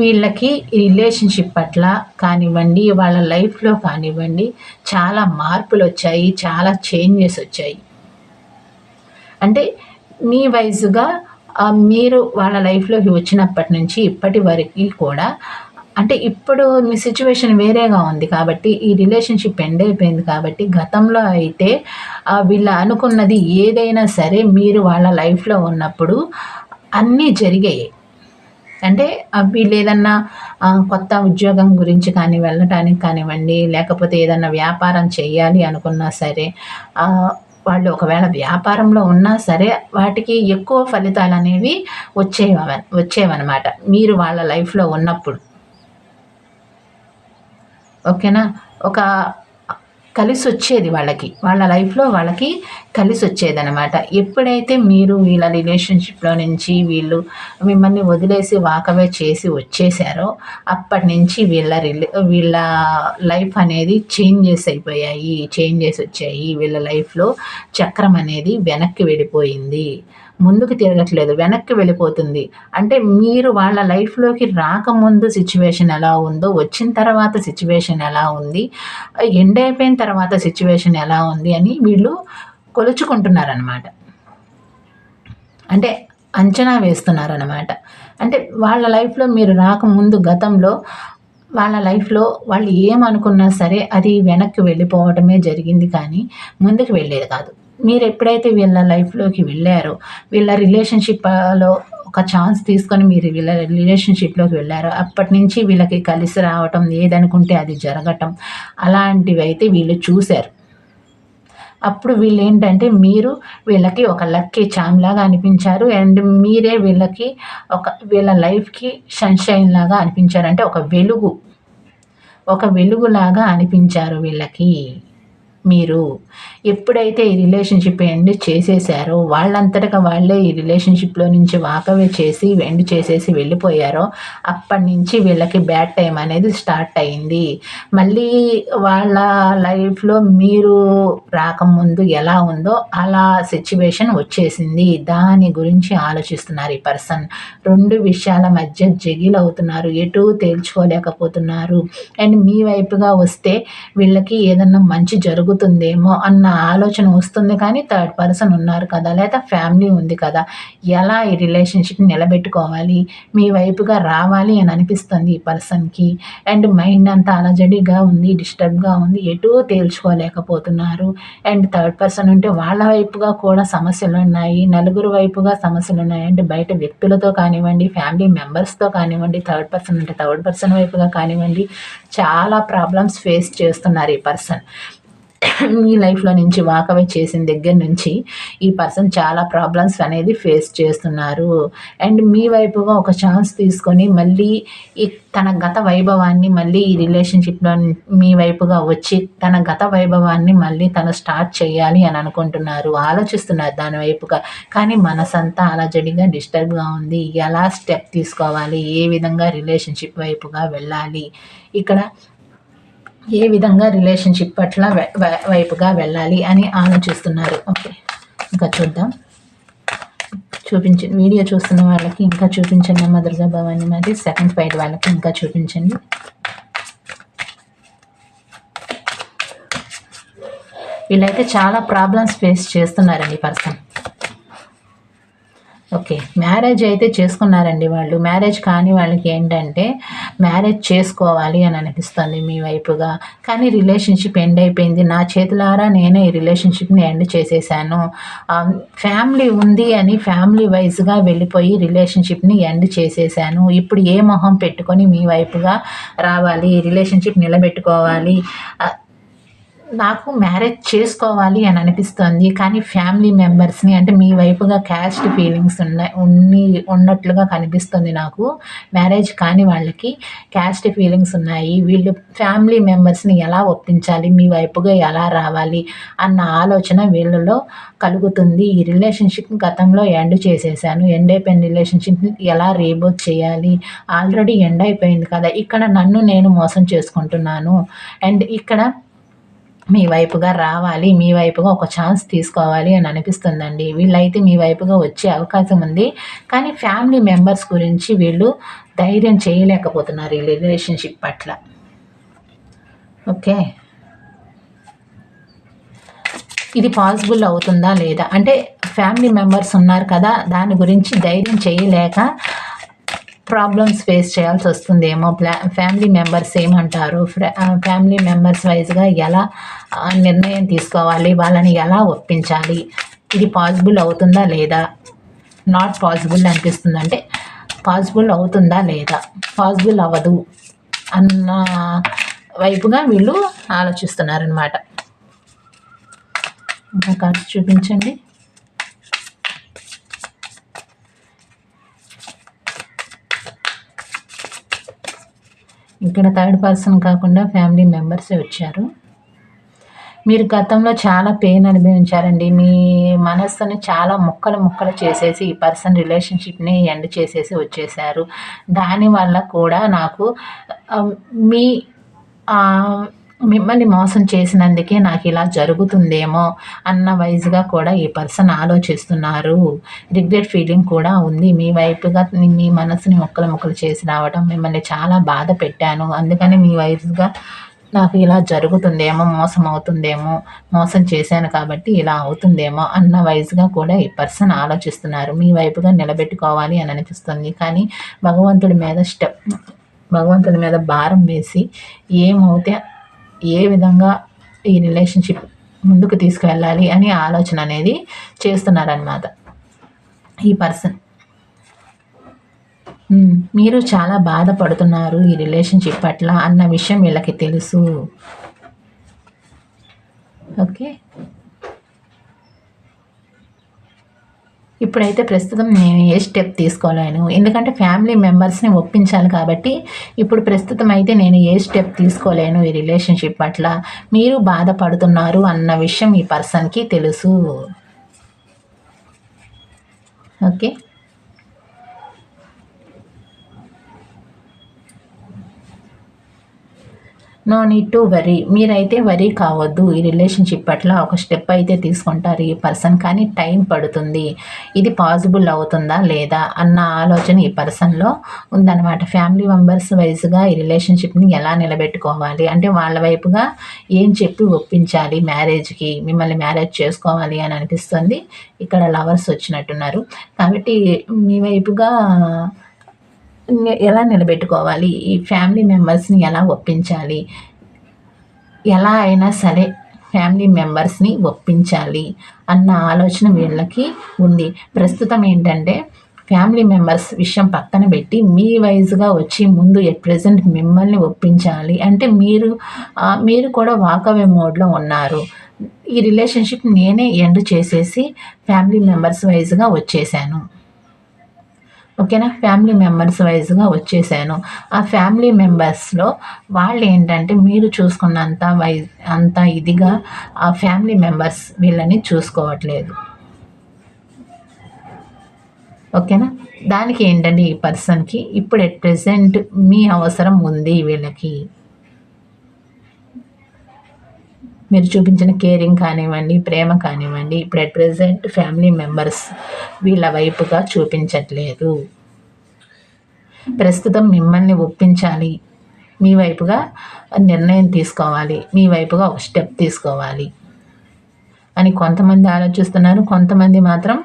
వీళ్ళకి రిలేషన్షిప్ పట్ల కానివ్వండి, వాళ్ళ లైఫ్లో కానివ్వండి చాలా మార్పులు వచ్చాయి, చాలా చేంజెస్ వచ్చాయి. అంటే మీ వైజ్గా మీరు వాళ్ళ లైఫ్లోకి వచ్చినప్పటి నుంచి ఇప్పటి వరకు కూడా అంటే ఇప్పుడు మీ సిచ్యువేషన్ వేరేగా ఉంది కాబట్టి ఈ రిలేషన్షిప్ ఎండ్ అయిపోయింది కాబట్టి గతంలో అయితే వీళ్ళు అనుకున్నది ఏదైనా సరే మీరు వాళ్ళ లైఫ్లో ఉన్నప్పుడు అన్నీ జరిగాయి. అంటే వీళ్ళు ఏదన్నా కొత్త ఉద్యోగం గురించి కానీ వెళ్ళటానికి కానివ్వండి, లేకపోతే ఏదన్నా వ్యాపారం చేయాలి అనుకున్నా సరే, వాళ్ళు ఒకవేళ వ్యాపారంలో ఉన్నా సరే వాటికి ఎక్కువ ఫలితాలు అనేవి వచ్చేవన్నమాట మీరు వాళ్ళ లైఫ్లో ఉన్నప్పుడు. ఓకేనా? ఒక కలిసి వచ్చేది వాళ్ళ లైఫ్లో వాళ్ళకి కలిసి వచ్చేదనమాట. ఎప్పుడైతే మీరు వీళ్ళ రిలేషన్షిప్లో నుంచి వీళ్ళు మిమ్మల్ని వదిలేసి వాకవే చేసి వచ్చేసారో అప్పటి నుంచి వీళ్ళ లైఫ్ అనేది చేంజెస్ వచ్చాయి. వీళ్ళ లైఫ్లో చక్రం అనేది వెనక్కి వెళ్ళిపోయింది, ముందుకు తిరగట్లేదు, వెనక్కి వెళ్ళిపోతుంది. అంటే మీరు వాళ్ళ లైఫ్లోకి రాకముందు సిచ్యువేషన్ ఎలా ఉందో, వచ్చిన తర్వాత సిచ్యువేషన్ ఎలా ఉంది, ఎండ్ అయిపోయిన తర్వాత సిచ్యువేషన్ ఎలా ఉంది అని వీళ్ళు కొలుచుకుంటున్నారనమాట. అంటే అంచనా వేస్తున్నారనమాట. అంటే వాళ్ళ లైఫ్లో మీరు రాకముందు గతంలో వాళ్ళ లైఫ్లో వాళ్ళు ఏమనుకున్నా సరే అది వెనక్కి వెళ్ళిపోవటమే జరిగింది, కానీ ముందుకు వెళ్ళేది కాదు. మీరు ఎప్పుడైతే వీళ్ళ లైఫ్లోకి వెళ్ళారో, వీళ్ళ రిలేషన్షిప్లో ఒక ఛాన్స్ తీసుకొని మీరు వీళ్ళ రిలేషన్షిప్లోకి వెళ్ళారో అప్పటి నుంచి వీళ్ళకి కలిసి రావటం, ఏదనుకుంటే అది జరగటం అలాంటివి అయితే వీళ్ళు చూశారు. అప్పుడు వీళ్ళు ఏంటంటే మీరు వీళ్ళకి ఒక లక్కీ చామ్ లాగా అనిపించారు. అండ్ మీరే వీళ్ళకి వీళ్ళ లైఫ్కి సన్షైన్ లాగా అనిపించారు. అంటే ఒక వెలుగులాగా అనిపించారు వీళ్ళకి. మీరు ఎప్పుడైతే ఈ రిలేషన్షిప్ ఎండ్ చేసేసారో, వాళ్ళంతటగా వాళ్ళే ఈ రిలేషన్షిప్లో నుంచి వాకవే చేసి ఎండ్ చేసేసి వెళ్ళిపోయారో అప్పటి నుంచి వీళ్ళకి బ్యాడ్ టైం అనేది స్టార్ట్ అయింది. మళ్ళీ వాళ్ళ లైఫ్లో మీరు రాకముందు ఎలా ఉందో అలా సిచ్యువేషన్ వచ్చేసింది. దాని గురించి ఆలోచిస్తున్నారు ఈ పర్సన్. 2 విషయాల మధ్య జగిల్ అవుతున్నారు, ఎటు తేల్చుకోలేకపోతున్నారు. అండ్ మీ వైపుగా వస్తే వీళ్ళకి ఏదన్నా మంచి జరుగుతుందేమో అన్న ఆలోచన వస్తుంది, కానీ థర్డ్ పర్సన్ ఉన్నారు కదా, లేదా ఫ్యామిలీ ఉంది కదా, ఎలా ఈ రిలేషన్షిప్ నిలబెట్టుకోవాలి, మీ వైపుగా రావాలి అని అనిపిస్తుంది ఈ పర్సన్కి. అండ్ మైండ్ అంతా అలజడిగా ఉంది, డిస్టర్బ్గా ఉంది, ఎటూ తేల్చుకోలేకపోతున్నారు. అండ్ థర్డ్ పర్సన్ ఉంటే వాళ్ళ వైపుగా కూడా సమస్యలు ఉన్నాయి, నలుగురు వైపుగా సమస్యలు ఉన్నాయి. అంటే బయట వ్యక్తులతో కానివ్వండి, ఫ్యామిలీ మెంబర్స్తో కానివ్వండి, థర్డ్ పర్సన్ అంటే థర్డ్ పర్సన్ వైపుగా కానివ్వండి, చాలా ప్రాబ్లమ్స్ ఫేస్ చేస్తున్నారు ఈ పర్సన్. మీ లైఫ్లో నుంచి వాకవే చేసిన దగ్గర నుంచి ఈ పర్సన్ చాలా ప్రాబ్లమ్స్ అనేది ఫేస్ చేస్తున్నారు. అండ్ మీ వైపుగా ఒక ఛాన్స్ తీసుకొని మళ్ళీ తన గత వైభవాన్ని మళ్ళీ ఈ రిలేషన్షిప్లో మీ వైపుగా వచ్చి తన గత వైభవాన్ని మళ్ళీ తను స్టార్ట్ చేయాలి అని అనుకుంటున్నారు, ఆలోచిస్తున్నారు దాని వైపుగా. కానీ మనసంతా అలజడిగా డిస్టర్బ్గా ఉంది. ఎలా స్టెప్ తీసుకోవాలి, ఏ విధంగా రిలేషన్షిప్ వైపుగా వెళ్ళాలి, ఇక్కడ ఏ విధంగా రిలేషన్షిప్ పట్ల వైపుగా వెళ్ళాలి అని ఆలోచిస్తున్నారు. ఓకే, ఇంకా చూద్దాం. వీడియో చూస్తున్న వాళ్ళకి ఇంకా చూపించండి అమ్మ దుర్గా భవాని. మరి సెకండ్ ఫైట్ వాళ్ళకి ఇంకా చూపించండి. వీళ్ళైతే చాలా ప్రాబ్లమ్స్ ఫేస్ చేస్తున్నారండి పర్సన్. ఓకే, మ్యారేజ్ అయితే చేసుకున్నారండి వాళ్ళు. మ్యారేజ్ కానీ వాళ్ళకి ఏంటంటే మ్యారేజ్ చేసుకోవాలి అని అనిపిస్తుంది మీ వైపుగా, కానీ రిలేషన్షిప్ ఎండ్ అయిపోయింది. నా చేతులారా నేనే ఈ రిలేషన్షిప్ని ఎండ్ చేసేసాను. ఫ్యామిలీ ఉంది అని ఫ్యామిలీ వైజ్గా వెళ్ళిపోయి రిలేషన్షిప్ని ఎండ్ చేసేసాను. ఇప్పుడు ఏ మొహం పెట్టుకొని మీ వైపుగా రావాలి, రిలేషన్షిప్ నిలబెట్టుకోవాలి, నాకు మ్యారేజ్ చేసుకోవాలి అని అనిపిస్తుంది. కానీ ఫ్యామిలీ మెంబర్స్‌ని అంటే మీ వైపుగా క్యాస్ట్ ఫీలింగ్స్ ఉన్నట్లుగా కనిపిస్తుంది నాకు. మ్యారేజ్ కాని వాళ్ళకి క్యాస్ట్ ఫీలింగ్స్ ఉన్నాయి. వీళ్ళు ఫ్యామిలీ మెంబర్స్‌ని ఎలా ఒప్పించాలి? మీ వైపుగా ఎలా రావాలి? అన్న ఆలోచన వీళ్ళలో కలుగుతుంది. ఈ రిలేషన్‌షిప్ గతంలో ఎండ్ చేసేసాను. ఎండ్ అయిపోయిన రిలేషన్‌షిప్‌ని ఎలా రీబూట్ చేయాలి? ఆల్రెడీ ఎండ్ అయిపోయింది కదా! ఇక్కడ నన్ను నేను మోసం చేసుకుంటున్నాను. అండ్ ఇక్కడ మీ వైపుగా రావాలి. మీ వైపుగా ఒక ఛాన్స్ తీసుకోవాలి అని అనిపిస్తుందండి. వీళ్ళైతే మీ వైపుగా వచ్చే అవకాశం ఉంది. కానీ ఫ్యామిలీ మెంబర్స్ గురించి వీళ్ళు ధైర్యం చేయలేకపోతున్నారు ఈ రిలేషన్‌షిప్ పట్ల. ఓకే. ఇది పాసిబుల్ అవుతుందా లేదా? అంటే ఫ్యామిలీ మెంబర్స్ ఉన్నారు కదా! దాని గురించి ధైర్యం చేయలేక ప్రాబ్లమ్స్ ఫేస్ చేయాల్సి వస్తుందేమో. ఫ్యామిలీ మెంబర్స్ ఏమంటారు? ఫ్యామిలీ మెంబర్స్ వైస్‌గా ఎలా నిర్ణయం తీసుకోవాలి? వాళ్ళని ఎలా ఒప్పించాలి? ఇది పాసిబుల్ అవుతుందా లేదా? నాట్ పాసిబుల్ అనిపిస్తుంది. అంటే పాసిబుల్ అవుతుందా లేదా? పాసిబుల్ అవ్వదు అన్న వైపుగా వీళ్ళు ఆలోచిస్తున్నారనమాట. ఇంకా కార్డ్స్ చూపించండి. ఇక్కడ థర్డ్ పర్సన్ కాకుండా ఫ్యామిలీ మెంబర్సే వచ్చారు. మీరు గతంలో చాలా పెయిన్ అనుభవించారండి. మీ మనస్సుని చాలా ముక్కలు చేసేసి ఈ పర్సన్ రిలేషన్‌షిప్‌ని ఎండ్ చేసేసి వచ్చేసారు. దానివల్ల కూడా నాకు మీ మిమ్మల్ని మోసం చేసినందుకే నాకిలా జరుగుతుందేమో అన్న వైస్‌గా కూడా ఈ పర్సన్ ఆలోచిస్తున్నారు. రిగ్రెట్ ఫీలింగ్ కూడా ఉంది. మీ వైపుగా మీ మనసుని ముక్కలు చేసి రావడం, మిమ్మల్ని చాలా బాధ పెట్టాను. అందుకని మీ వైపుగా నాకు ఇలా జరుగుతుందేమో, మోసం అవుతుందేమో, మోసం చేశాను కాబట్టి ఇలా అవుతుందేమో అన్న వైస్‌గా కూడా ఈ పర్సన్ ఆలోచిస్తున్నారు. మీ వైపుగా నిలబెట్టుకోవాలి అని అనిపిస్తుంది. కానీ భగవంతుడి మీద భారం వేసి ఏమవుతే ఏ విధంగా ఈ రిలేషన్‌షిప్ ముందుకు తీసుకువెళ్ళాలి అని ఆలోచన అనేది చేస్తున్నారనమాట ఈ పర్సన్. మీరు చాలా బాధపడుతున్నారు ఈ రిలేషన్‌షిప్ పట్ల అన్న విషయం వీళ్ళకి తెలుసు. ఓకే. ఇప్పుడైతే ప్రస్తుతం నేను ఏ స్టెప్ తీసుకోలేను. ఎందుకంటే ఫ్యామిలీ మెంబర్స్‌ని ఒప్పించాలి కాబట్టి ఇప్పుడు ప్రస్తుతం అయితే నేను ఏ స్టెప్ తీసుకోలేను ఈ రిలేషన్‌షిప్ పట్ల. మీరు బాధపడుతున్నారు అన్న విషయం ఈ పర్సన్‌కి తెలుసు. Okay. No need to worry. మీరైతే వరీ కావద్దు. ఈ రిలేషన్‌షిప్ పట్ల ఒక స్టెప్ అయితే తీసుకుంటారు ఈ పర్సన్. కానీ టైం పడుతుంది. ఇది పాసిబుల్ అవుతుందా లేదా అన్న ఆలోచన ఈ పర్సన్‌లో ఉందన్నమాట. ఫ్యామిలీ మెంబర్స్ వైస్‌గా ఈ రిలేషన్‌షిప్‌ని ఎలా నిలబెట్టుకోవాలి? అంటే వాళ్ళ వైపుగా ఏం చెప్పి ఒప్పించాలి మ్యారేజ్‌కి? మిమ్మల్ని మ్యారేజ్ చేసుకోవాలి అని అనిపిస్తుంది. ఇక్కడ లవర్స్ వచ్చినట్టున్నారు. కాబట్టి మీ వైపుగా ఎలా నిలబెట్టుకోవాలి? ఈ ఫ్యామిలీ మెంబర్స్‌ని ఎలా ఒప్పించాలి? ఎలా అయినా సరే ఫ్యామిలీ మెంబర్స్‌ని ఒప్పించాలి అన్న ఆలోచన వీళ్ళకి ఉంది. ప్రస్తుతం ఏంటంటే ఫ్యామిలీ మెంబర్స్ విషయం పక్కన పెట్టి మీ వైస్‌గా వచ్చి ముందు ఎట్ ప్రెజెంట్ మిమ్మల్ని ఒప్పించాలి. అంటే మీరు కూడా వాకవే మోడ్‌లో ఉన్నారు. ఈ రిలేషన్‌షిప్ నేనే ఎండ్ చేసేసి ఫ్యామిలీ మెంబర్స్ వైస్‌గా వచ్చేసాను. ఓకేనా. ఫ్యామిలీ మెంబర్స్ వైస్‌గా వచ్చేసాను. ఆ ఫ్యామిలీ మెంబర్స్‌లో వాళ్ళేంటంటే మీరు చూసుకున్నంత అంత ఇదిగా ఆ ఫ్యామిలీ మెంబర్స్ వీళ్ళని చూసుకోవట్లేదు. ఓకేనా. దానికి ఏంటంటే ఈ పర్సన్‌కి ఇప్పుడు ఎట్ ప్రెజెంట్ మీ అవసరం ఉంది వీళ్ళకి. మీరు చూపించిన కేరింగ్ కానివ్వండి, ప్రేమ కానివ్వండి, ఇప్పుడు ఎట్ ప్రెజెంట్ ఫ్యామిలీ మెంబర్స్ వీళ్ళ వైపుగా చూపించట్లేదు. ప్రస్తుతం మిమ్మల్ని ఒప్పించాలి. మీ వైపుగా నిర్ణయం తీసుకోవాలి. మీ వైపుగా ఒక స్టెప్ తీసుకోవాలి అని కొంతమంది ఆలోచిస్తున్నారు. కొంతమంది మాత్రం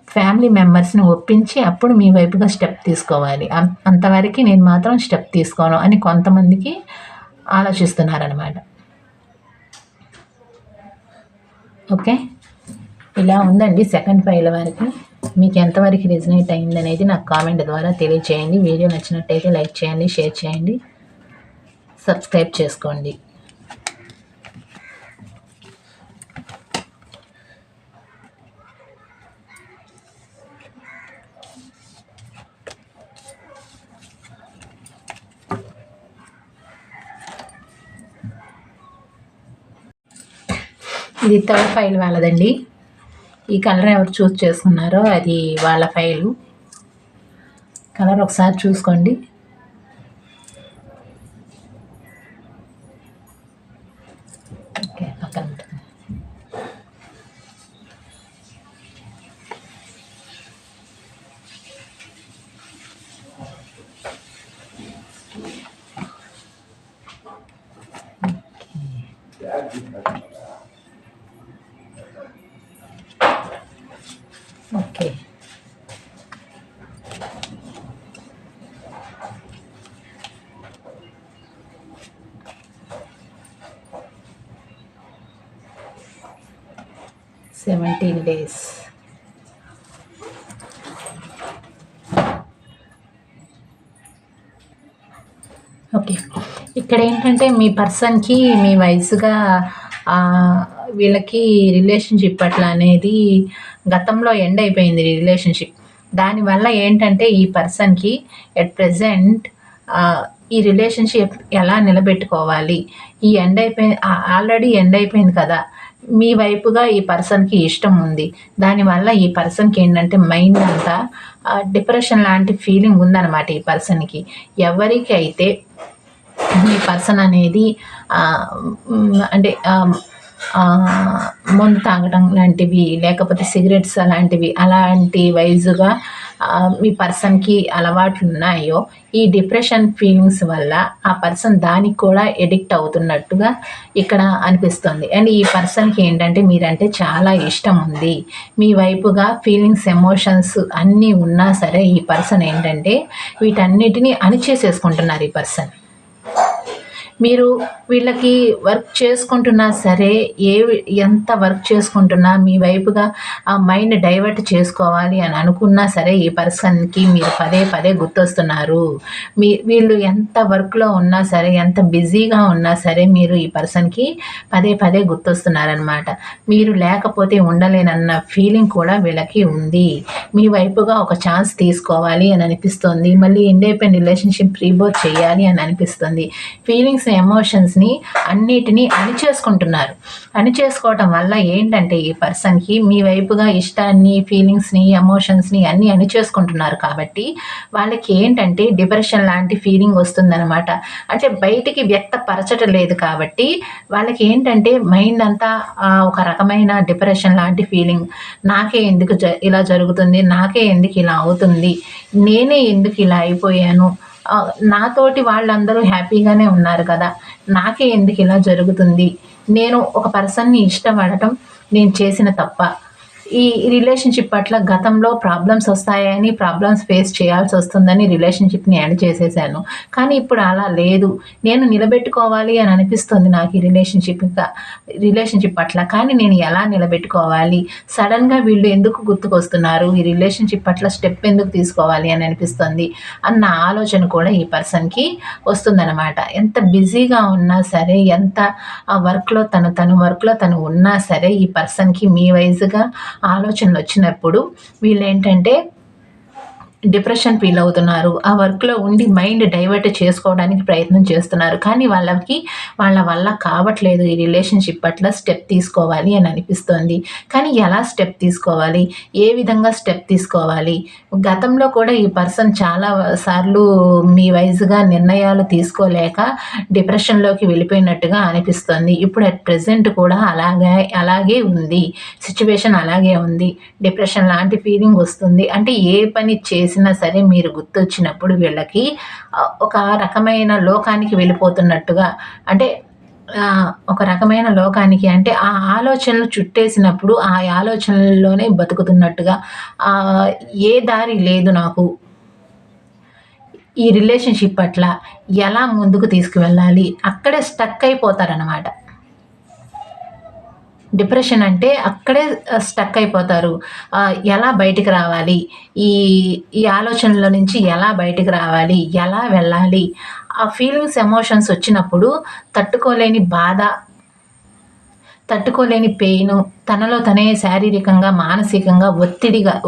ఫ్యామిలీ మెంబర్స్‌ని ఒప్పించి అప్పుడు మీ వైపుగా స్టెప్ తీసుకోవాలి. అంతవరకు నేను మాత్రం స్టెప్ తీసుకోను అని కొంతమందికి ఆలోచిస్తున్నారనమాట. ఓకే. ఇలా ఉందండి సెకండ్ ఫైల్ వారికి. మీకు ఎంతవరకు రెజనేట్ అయిందనేది నాకు కామెంట్ ద్వారా తెలియచేయండి. వీడియో నచ్చినట్టయితే లైక్ చేయండి, షేర్ చేయండి, సబ్స్క్రైబ్ చేసుకోండి. ఇది థర్డ్ ఫైల్ వాళ్ళదండి. ఈ కలర్ ఎవరు చూస్ చేసుకున్నారో అది వాళ్ళ ఫైలు. కలర్ ఒకసారి చూసుకోండి. ఓకే, పక్కన ఉంటుంది. Okay, 17 days. ఓకే, ఇక్కడ ఏంటంటే మీ పర్సన్కి మీ వయసుగా వీళ్ళకి రిలేషన్షిప్ అట్లా అనేది గతంలో ఎండ్ అయిపోయింది రిలేషన్షిప్. దానివల్ల ఏంటంటే ఈ పర్సన్కి ఎట్ ప్రెజెంట్ ఈ రిలేషన్షిప్ ఎలా నిలబెట్టుకోవాలి, ఈ ఆల్రెడీ ఎండ్ అయిపోయింది కదా, మీ వైపుగా ఈ పర్సన్కి ఇష్టం ఉంది. దానివల్ల ఈ పర్సన్కి ఏంటంటే మైండ్ అంతా డిప్రెషన్ లాంటి ఫీలింగ్ ఉందన్నమాట ఈ పర్సన్కి. ఎవరికి అయితే ఈ పర్సన్ అనేది అంటే మందు తాగడం లాంటివి, లేకపోతే సిగరెట్స్ అలాంటి వైజుగా మీ పర్సన్కి అలవాట్లు ఉన్నాయో, ఈ డిప్రెషన్ ఫీలింగ్స్ వల్ల ఆ పర్సన్ దానికి కూడా ఎడిక్ట్ అవుతున్నట్టుగా ఇక్కడ అనిపిస్తుంది. అండ్ ఈ పర్సన్కి ఏంటంటే మీరంటే చాలా ఇష్టం ఉంది. మీ వైపుగా ఫీలింగ్స్, ఎమోషన్స్ అన్నీ ఉన్నా సరే ఈ పర్సన్ ఏంటంటే వీటన్నిటినీ అణిచేసేసుకుంటున్నారు ఈ పర్సన్. మీరు వీళ్ళకి వర్క్ చేసుకుంటున్నా సరే, ఎంత వర్క్ చేసుకుంటున్నా మీ వైపుగా ఆ మైండ్ డైవర్ట్ చేసుకోవాలి అని అనుకున్నా సరే ఈ పర్సన్కి మీరు పదే పదే గుర్తొస్తున్నారు. వీళ్ళు ఎంత వర్క్లో ఉన్నా సరే, ఎంత బిజీగా ఉన్నా సరే మీరు ఈ పర్సన్కి పదే పదే గుర్తొస్తున్నారనమాట. మీరు లేకపోతే ఉండలేనన్న ఫీలింగ్ కూడా వీళ్ళకి ఉంది. మీ వైపుగా ఒక ఛాన్స్ తీసుకోవాలి అని అనిపిస్తుంది. మళ్ళీ ఇండిపెండెంట్ రిలేషన్షిప్ రీబోత్ చేయాలి అని అనిపిస్తుంది. ఫీలింగ్స్, ఎమోషన్స్ని అన్నిటినీ అణిచేసుకుంటున్నారు. అణిచేసుకోవటం వల్ల ఏంటంటే ఈ పర్సన్కి మీ వైపుగా ఇష్టాన్ని, ఫీలింగ్స్ని, ఎమోషన్స్ని అన్నీ అణిచేసుకుంటున్నారు. కాబట్టి వాళ్ళకి ఏంటంటే డిప్రెషన్ లాంటి ఫీలింగ్ వస్తుందన్నమాట. అంటే బయటికి వ్యక్తపరచడం లేదు కాబట్టి వాళ్ళకి ఏంటంటే మైండ్ అంతా ఒక రకమైన డిప్రెషన్ లాంటి ఫీలింగ్. నాకే ఎందుకు ఇలా జరుగుతుంది, నాకే ఎందుకు ఇలా అవుతుంది, నేనే ఎందుకు ఇలా అయిపోయాను, నాతోటి వాళ్ళందరూ హ్యాపీగానే ఉన్నారు కదా, నాకే ఎందుకు ఇలా జరుగుతుంది, నేను ఒక పర్సన్ని ఇష్టపడటం నేను చేసిన తప్ప, ఈ రిలేషన్షిప్ పట్ల గతంలో ప్రాబ్లమ్స్ వస్తాయని, ప్రాబ్లమ్స్ ఫేస్ చేయాల్సి వస్తుందని రిలేషన్షిప్ని ఎండ్ చేసేసాను. కానీ ఇప్పుడు అలా లేదు, నేను నిలబెట్టుకోవాలి అని అనిపిస్తుంది నాకు ఈ రిలేషన్షిప్ పట్ల. కానీ నేను ఎలా నిలబెట్టుకోవాలి, సడన్గా వీళ్ళు ఎందుకు గుర్తుకొస్తున్నారు, ఈ రిలేషన్షిప్ పట్ల స్టెప్ ఎందుకు తీసుకోవాలి అని అనిపిస్తుంది అన్న ఆలోచన కూడా ఈ పర్సన్కి వస్తుందన్నమాట. ఎంత బిజీగా ఉన్నా సరే, ఎంత వర్క్లో తను ఉన్నా సరే ఈ పర్సన్కి మీ వయసుగా ఆలోచనలు వచ్చినప్పుడు వీళ్ళేంటంటే డిప్రెషన్ ఫీల్ అవుతున్నారు. ఆ వర్క్లో ఉండి మైండ్ డైవర్ట్ చేసుకోవడానికి ప్రయత్నం చేస్తున్నారు. కానీ వాళ్ళ వల్ల కావట్లేదు ఈ రిలేషన్షిప్ పట్ల స్టెప్ తీసుకోవాలి అని అనిపిస్తుంది. కానీ ఎలా స్టెప్ తీసుకోవాలి, ఏ విధంగా స్టెప్ తీసుకోవాలి? గతంలో కూడా ఈ పర్సన్ చాలా సార్లు మీ వైజ్గా నిర్ణయాలు తీసుకోలేక డిప్రెషన్లోకి వెళ్ళిపోయినట్టుగా అనిపిస్తుంది. ఇప్పుడు అట్ ప్రెజెంట్ కూడా అలాగే ఉంది, సిచ్యువేషన్ అలాగే ఉంది. డిప్రెషన్ లాంటి ఫీలింగ్ వస్తుంది. అంటే ఏ పని చేసినా సరే మీరు గుర్తొచ్చినప్పుడు వీళ్ళకి ఒక రకమైన లోకానికి వెళ్ళిపోతున్నట్టుగా, అంటే ఒక రకమైన లోకానికి అంటే ఆ ఆలోచనలు చుట్టేసినప్పుడు ఆ ఆలోచనల్లోనే బతుకుతున్నట్టుగా, ఏ దారి లేదు నాకు, ఈ రిలేషన్షిప్ పట్ల ఎలా ముందుకు తీసుకువెళ్ళాలి, అక్కడే స్టక్ అయిపోతారనమాట. డిప్రెషన్ అంటే అక్కడే స్టక్ అయిపోతారు. ఎలా బయటికి రావాలి, ఈ ఆలోచనల నుంచి ఎలా బయటికి రావాలి, ఎలా వెళ్ళాలి, ఆ ఫీలింగ్స్, ఎమోషన్స్ వచ్చినప్పుడు తట్టుకోలేని బాధ, తట్టుకోలేని పెయిన్, తనలో తనే శారీరకంగా, మానసికంగా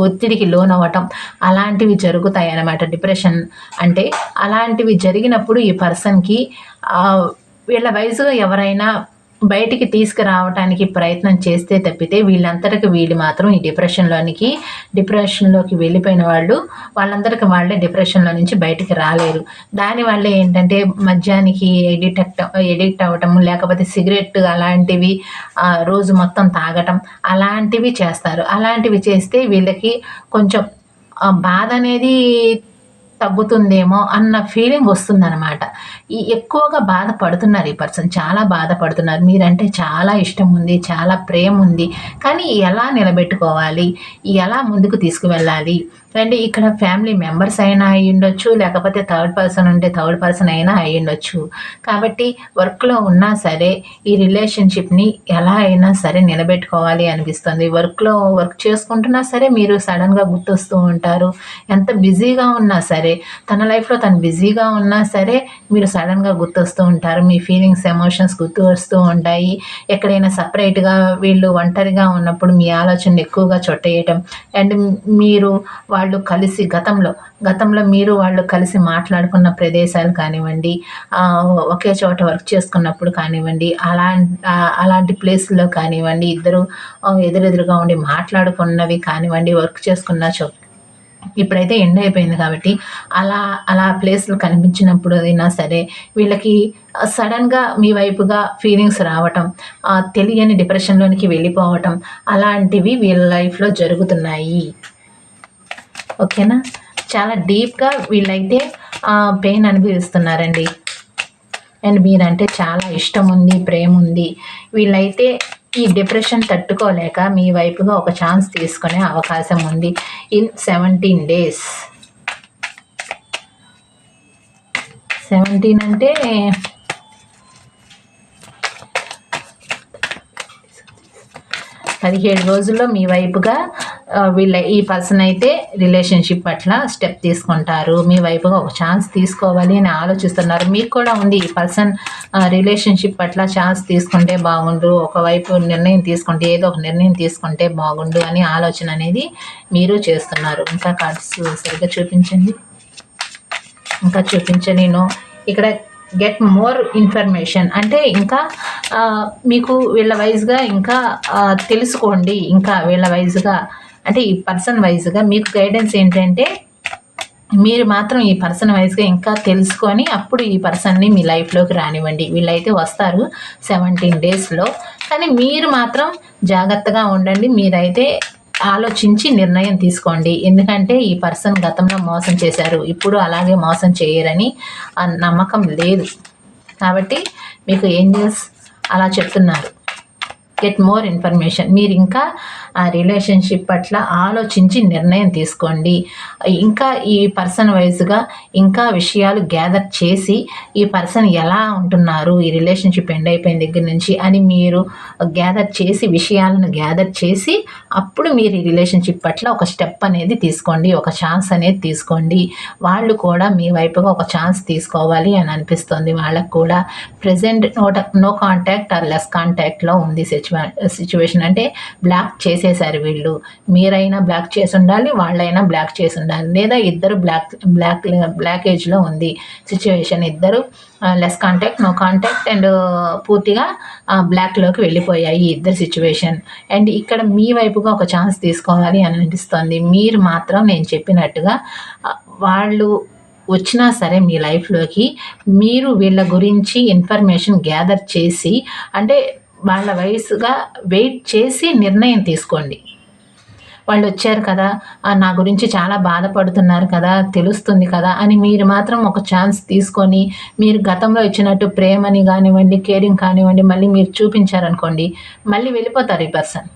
ఒత్తిడికి లోనవ్వటం అలాంటివి జరుగుతాయి అన్నమాట. డిప్రెషన్ అంటే అలాంటివి జరిగినప్పుడు ఈ పర్సన్కి వీళ్ళ వయసుగా ఎవరైనా బయటికి తీసుకురావటానికి ప్రయత్నం చేస్తే తప్పితే వీళ్ళంతటికి వీళ్ళు మాత్రం ఈ డిప్రెషన్లోకి వెళ్ళిపోయిన వాళ్ళందరికీ వాళ్ళే డిప్రెషన్లో నుంచి బయటికి రాలేరు. దానివల్ల ఏంటంటే మద్యానికి ఎడిక్ట్ అవ్వటం, లేకపోతే సిగరెట్ అలాంటివి రోజు మొత్తం తాగటం అలాంటివి చేస్తారు. అలాంటివి చేస్తే వీళ్ళకి కొంచెం బాధ అనేది తగ్గుతుందేమో అన్న ఫీలింగ్ వస్తుందనమాట. ఎక్కువగా బాధపడుతున్నారు ఈ పర్సన్, చాలా బాధపడుతున్నారు. మీరంటే చాలా ఇష్టం ఉంది, చాలా ప్రేమ ఉంది, కానీ ఎలా నిలబెట్టుకోవాలి, ఎలా ముందుకు తీసుకువెళ్ళాలి అంటే ఇక్కడ ఫ్యామిలీ మెంబర్స్ అయినా అయ్యుండొచ్చు, లేకపోతే థర్డ్ పర్సన్ అయినా అయ్యుండొచ్చు. కాబట్టి వర్క్లో ఉన్నా సరే ఈ రిలేషన్షిప్ని ఎలా అయినా సరే నిలబెట్టుకోవాలి అనిపిస్తుంది. వర్క్ చేసుకుంటున్నా సరే మీరు సడన్గా గుర్తొస్తూ ఉంటారు. ఎంత బిజీగా ఉన్నా సరే, తన లైఫ్లో తను బిజీగా ఉన్నా సరే మీరు సడన్గా గుర్తొస్తూ ఉంటారు. మీ ఫీలింగ్స్, ఎమోషన్స్ గుర్తు వస్తూ ఉంటాయి. ఎక్కడైనా సపరేట్గా వీళ్ళు ఒంటరిగా ఉన్నప్పుడు మీ ఆలోచనలు ఎక్కువగా చొట్టేయటం అండ్ మీరు వాళ్ళు కలిసి గతంలో మీరు వాళ్ళు కలిసి మాట్లాడుకున్న ప్రదేశాలు కానివ్వండి, ఒకే చోట వర్క్ చేసుకున్నప్పుడు కానివ్వండి, అలాంటి ప్లేస్లో కానివ్వండి, ఇద్దరు ఎదురెదురుగా ఉండి మాట్లాడుకున్నవి కానివ్వండి, వర్క్ చేసుకున్న ఇప్పుడైతే ఎండ్ అయిపోయింది కాబట్టి అలా ప్లేస్లు కనిపించినప్పుడు అయినా సరే వీళ్ళకి సడన్గా మీ వైపుగా ఫీలింగ్స్ రావటం, తెలియని డిప్రెషన్లోనికి వెళ్ళిపోవటం అలాంటివి వీళ్ళ లైఫ్లో జరుగుతున్నాయి. ఓకేనా? చాలా డీప్గా వీళ్ళైతే పెయిన్ అనుభవిస్తున్నారండి. అండ్ మీరంటే చాలా ఇష్టం ఉంది, ప్రేమ ఉంది. వీళ్ళైతే ఈ డిప్రెషన్ తట్టుకోలేక మీ వైపుగా ఒక ఛాన్స్ తీసుకునే అవకాశం ఉంది ఇన్ 17 days. 17 అంటే 17 రోజుల్లో మీ వైపుగా ఈ పర్సన్ అయితే రిలేషన్షిప్ పట్ల స్టెప్ తీసుకుంటారు. మీ వైపుగా ఒక ఛాన్స్ తీసుకోవాలి అని ఆలోచిస్తున్నారు. మీకు కూడా ఉంది ఈ పర్సన్ రిలేషన్షిప్ పట్ల ఛాన్స్ తీసుకుంటే బాగుండు, ఒకవైపు నిర్ణయం తీసుకుంటే ఏదో ఒక నిర్ణయం తీసుకుంటే బాగుండు అని ఆలోచన అనేది మీరు చేస్తున్నారు. ఇంకా కార్డ్స్ సరిగ్గా చూపించండి. ఇంకా చూపించలేను. ఇక్కడ గెట్ మోర్ ఇన్ఫర్మేషన్ అంటే ఇంకా మీకు వీళ్ళ వైజ్గా ఇంకా తెలుసుకోండి. ఇంకా వీళ్ళ వైజ్గా అంటే ఈ పర్సన్ వైజ్గా మీకు గైడెన్స్ ఏంటంటే మీరు మాత్రం ఈ పర్సన్ వైజ్గా ఇంకా తెలుసుకొని అప్పుడు ఈ పర్సన్ని మీ లైఫ్లోకి రానివ్వండి. వీళ్ళైతే వస్తారు 17 daysలో, కానీ మీరు మాత్రం జాగ్రత్తగా ఉండండి. మీరైతే ఆలోచించి నిర్ణయం తీసుకోండి. ఎందుకంటే ఈ పర్సన్ గతంలో మోసం చేశారు, ఇప్పుడు అలాగే మోసం చేయరని నమ్మకం లేదు. కాబట్టి మీకు ఏంజల్స్ అలా చెప్తున్నారు. Get more information. మీరు ఇంకా ఆ రిలేషన్షిప్ పట్ల ఆలోచించి నిర్ణయం తీసుకోండి. ఇంకా ఈ పర్సన్ వైజ్గా ఇంకా విషయాలు గ్యాదర్ చేసి ఈ పర్సన్ ఎలా ఉంటున్నారు ఈ రిలేషన్షిప్ ఎండ్ అయిపోయిన దగ్గర నుంచి అని మీరు విషయాలను గ్యాదర్ చేసి అప్పుడు మీరు ఈ రిలేషన్షిప్ పట్ల ఒక స్టెప్ అనేది తీసుకోండి, ఒక ఛాన్స్ అనేది తీసుకోండి. వాళ్ళు కూడా మీ వైపుగా ఒక ఛాన్స్ తీసుకోవాలి అని అనిపిస్తుంది. వాళ్ళకు కూడా present no contact or less కాంటాక్ట్లో ఉంది సిచ్యువేషన్. అంటే బ్లాక్ చేసేసారు వీళ్ళు. మీరైనా బ్లాక్ చేసి ఉండాలి, వాళ్ళైనా బ్లాక్ చేసి ఉండాలి, లేదా ఇద్దరు బ్లాకేజ్లో ఉంది సిచ్యువేషన్. ఇద్దరు less contact, no contact and పూర్తిగా బ్లాక్లోకి వెళ్ళిపోయాయి ఇద్దరు సిచ్యువేషన్. అండ్ ఇక్కడ మీ వైపుగా ఒక ఛాన్స్ తీసుకోవాలి అని అనిపిస్తుంది. మీరు మాత్రం నేను చెప్పినట్టుగా వాళ్ళు వచ్చినా సరే మీ లైఫ్లోకి మీరు వీళ్ళ గురించి ఇన్ఫర్మేషన్ గ్యాదర్ చేసి అంటే వాళ్ళ వయసుగా వెయిట్ చేసి నిర్ణయం తీసుకోండి. వాళ్ళు వచ్చారు కదా, నా గురించి చాలా బాధపడుతున్నారు కదా, తెలుస్తుంది కదా అని మీరు మాత్రం ఒక ఛాన్స్ తీసుకొని మీరు గతంలో ఇచ్చినట్టు ప్రేమని కానివ్వండి, కేరింగ్ కానివ్వండి మళ్ళీ మీరు చూపించారనుకోండి, మళ్ళీ వెళ్ళిపోతారు ఈ పర్సన్,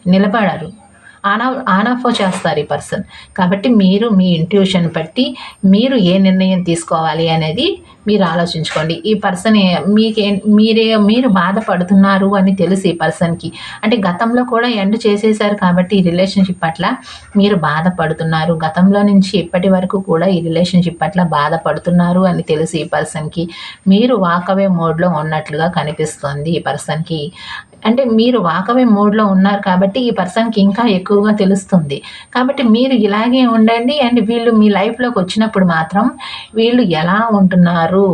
నిలబడారు, ఆన్ ఆఫ్ చేస్తారు ఈ పర్సన్. కాబట్టి మీరు మీ ఇంట్యూషన్ బట్టి మీరు ఏ నిర్ణయం తీసుకోవాలి అనేది మీరు ఆలోచించుకోండి. ఈ పర్సన్ మీరు బాధపడుతున్నారు అని తెలుసు ఈ పర్సన్కి. అంటే గతంలో కూడా ఎండ్ చేసేసారు కాబట్టి ఈ రిలేషన్షిప్ పట్ల మీరు బాధపడుతున్నారు. గతంలో నుంచి ఇప్పటి వరకు కూడా ఈ రిలేషన్షిప్ పట్ల బాధపడుతున్నారు అని తెలుసు ఈ పర్సన్కి. మీరు వాకవే మోడ్లో ఉన్నట్లుగా కనిపిస్తుంది ఈ పర్సన్కి. అంటే మీరు వాకవే మోడ్లో ఉన్నారు కాబట్టి ఈ పర్సన్కి ఇంకా ఎక్కువగా తెలుస్తుంది. కాబట్టి మీరు ఇలాగే ఉండండి. అండ్ వీళ్ళు మీ లైఫ్లోకి వచ్చినప్పుడు మాత్రం వీళ్ళు ఎలా ఉంటున్నారు,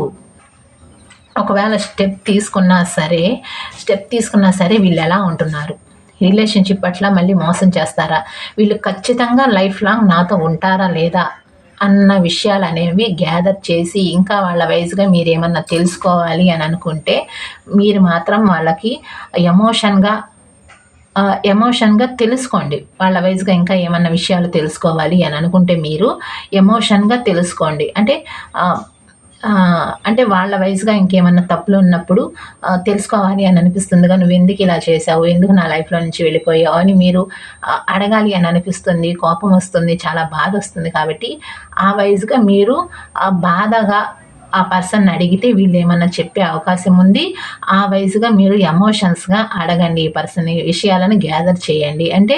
ఒకవేళ స్టెప్ తీసుకున్నా సరే వీళ్ళు ఎలా ఉంటున్నారు, రిలేషన్షిప్ పట్ల మళ్ళీ మోసం చేస్తారా, వీళ్ళు ఖచ్చితంగా లైఫ్ లాంగ్ నాతో ఉంటారా లేదా అన్న విషయాలు అనేవి గ్యాదర్ చేసి ఇంకా వాళ్ళ వైజ్గా మీరేమన్నా తెలుసుకోవాలి అని అనుకుంటే మీరు మాత్రం వాళ్ళకి ఎమోషన్గా తెలుసుకోండి. వాళ్ళ వైజ్గా ఇంకా ఏమన్నా విషయాలు తెలుసుకోవాలి అని అనుకుంటే మీరు ఎమోషన్గా తెలుసుకోండి. అంటే వాళ్ళ వైజ్గా ఇంకేమన్నా తప్పులు ఉన్నప్పుడు తెలుసుకోవాలి అని అనిపిస్తుందిగా, నువ్వు ఎందుకు ఇలా చేసావు, ఎందుకు నా లైఫ్లో నుంచి వెళ్ళిపోయావు అని మీరు అడగాలి అని అనిపిస్తుంది, కోపం వస్తుంది, చాలా బాధ వస్తుంది. కాబట్టి ఆ వైజ్గా మీరు బాధగా ఆ పర్సన్ అడిగితే వీళ్ళు ఏమన్నా చెప్పే అవకాశం ఉంది. ఆ వైజ్గా మీరు ఎమోషన్స్గా అడగండి, ఈ పర్సన్ విషయాలను గ్యాదర్ చేయండి. అంటే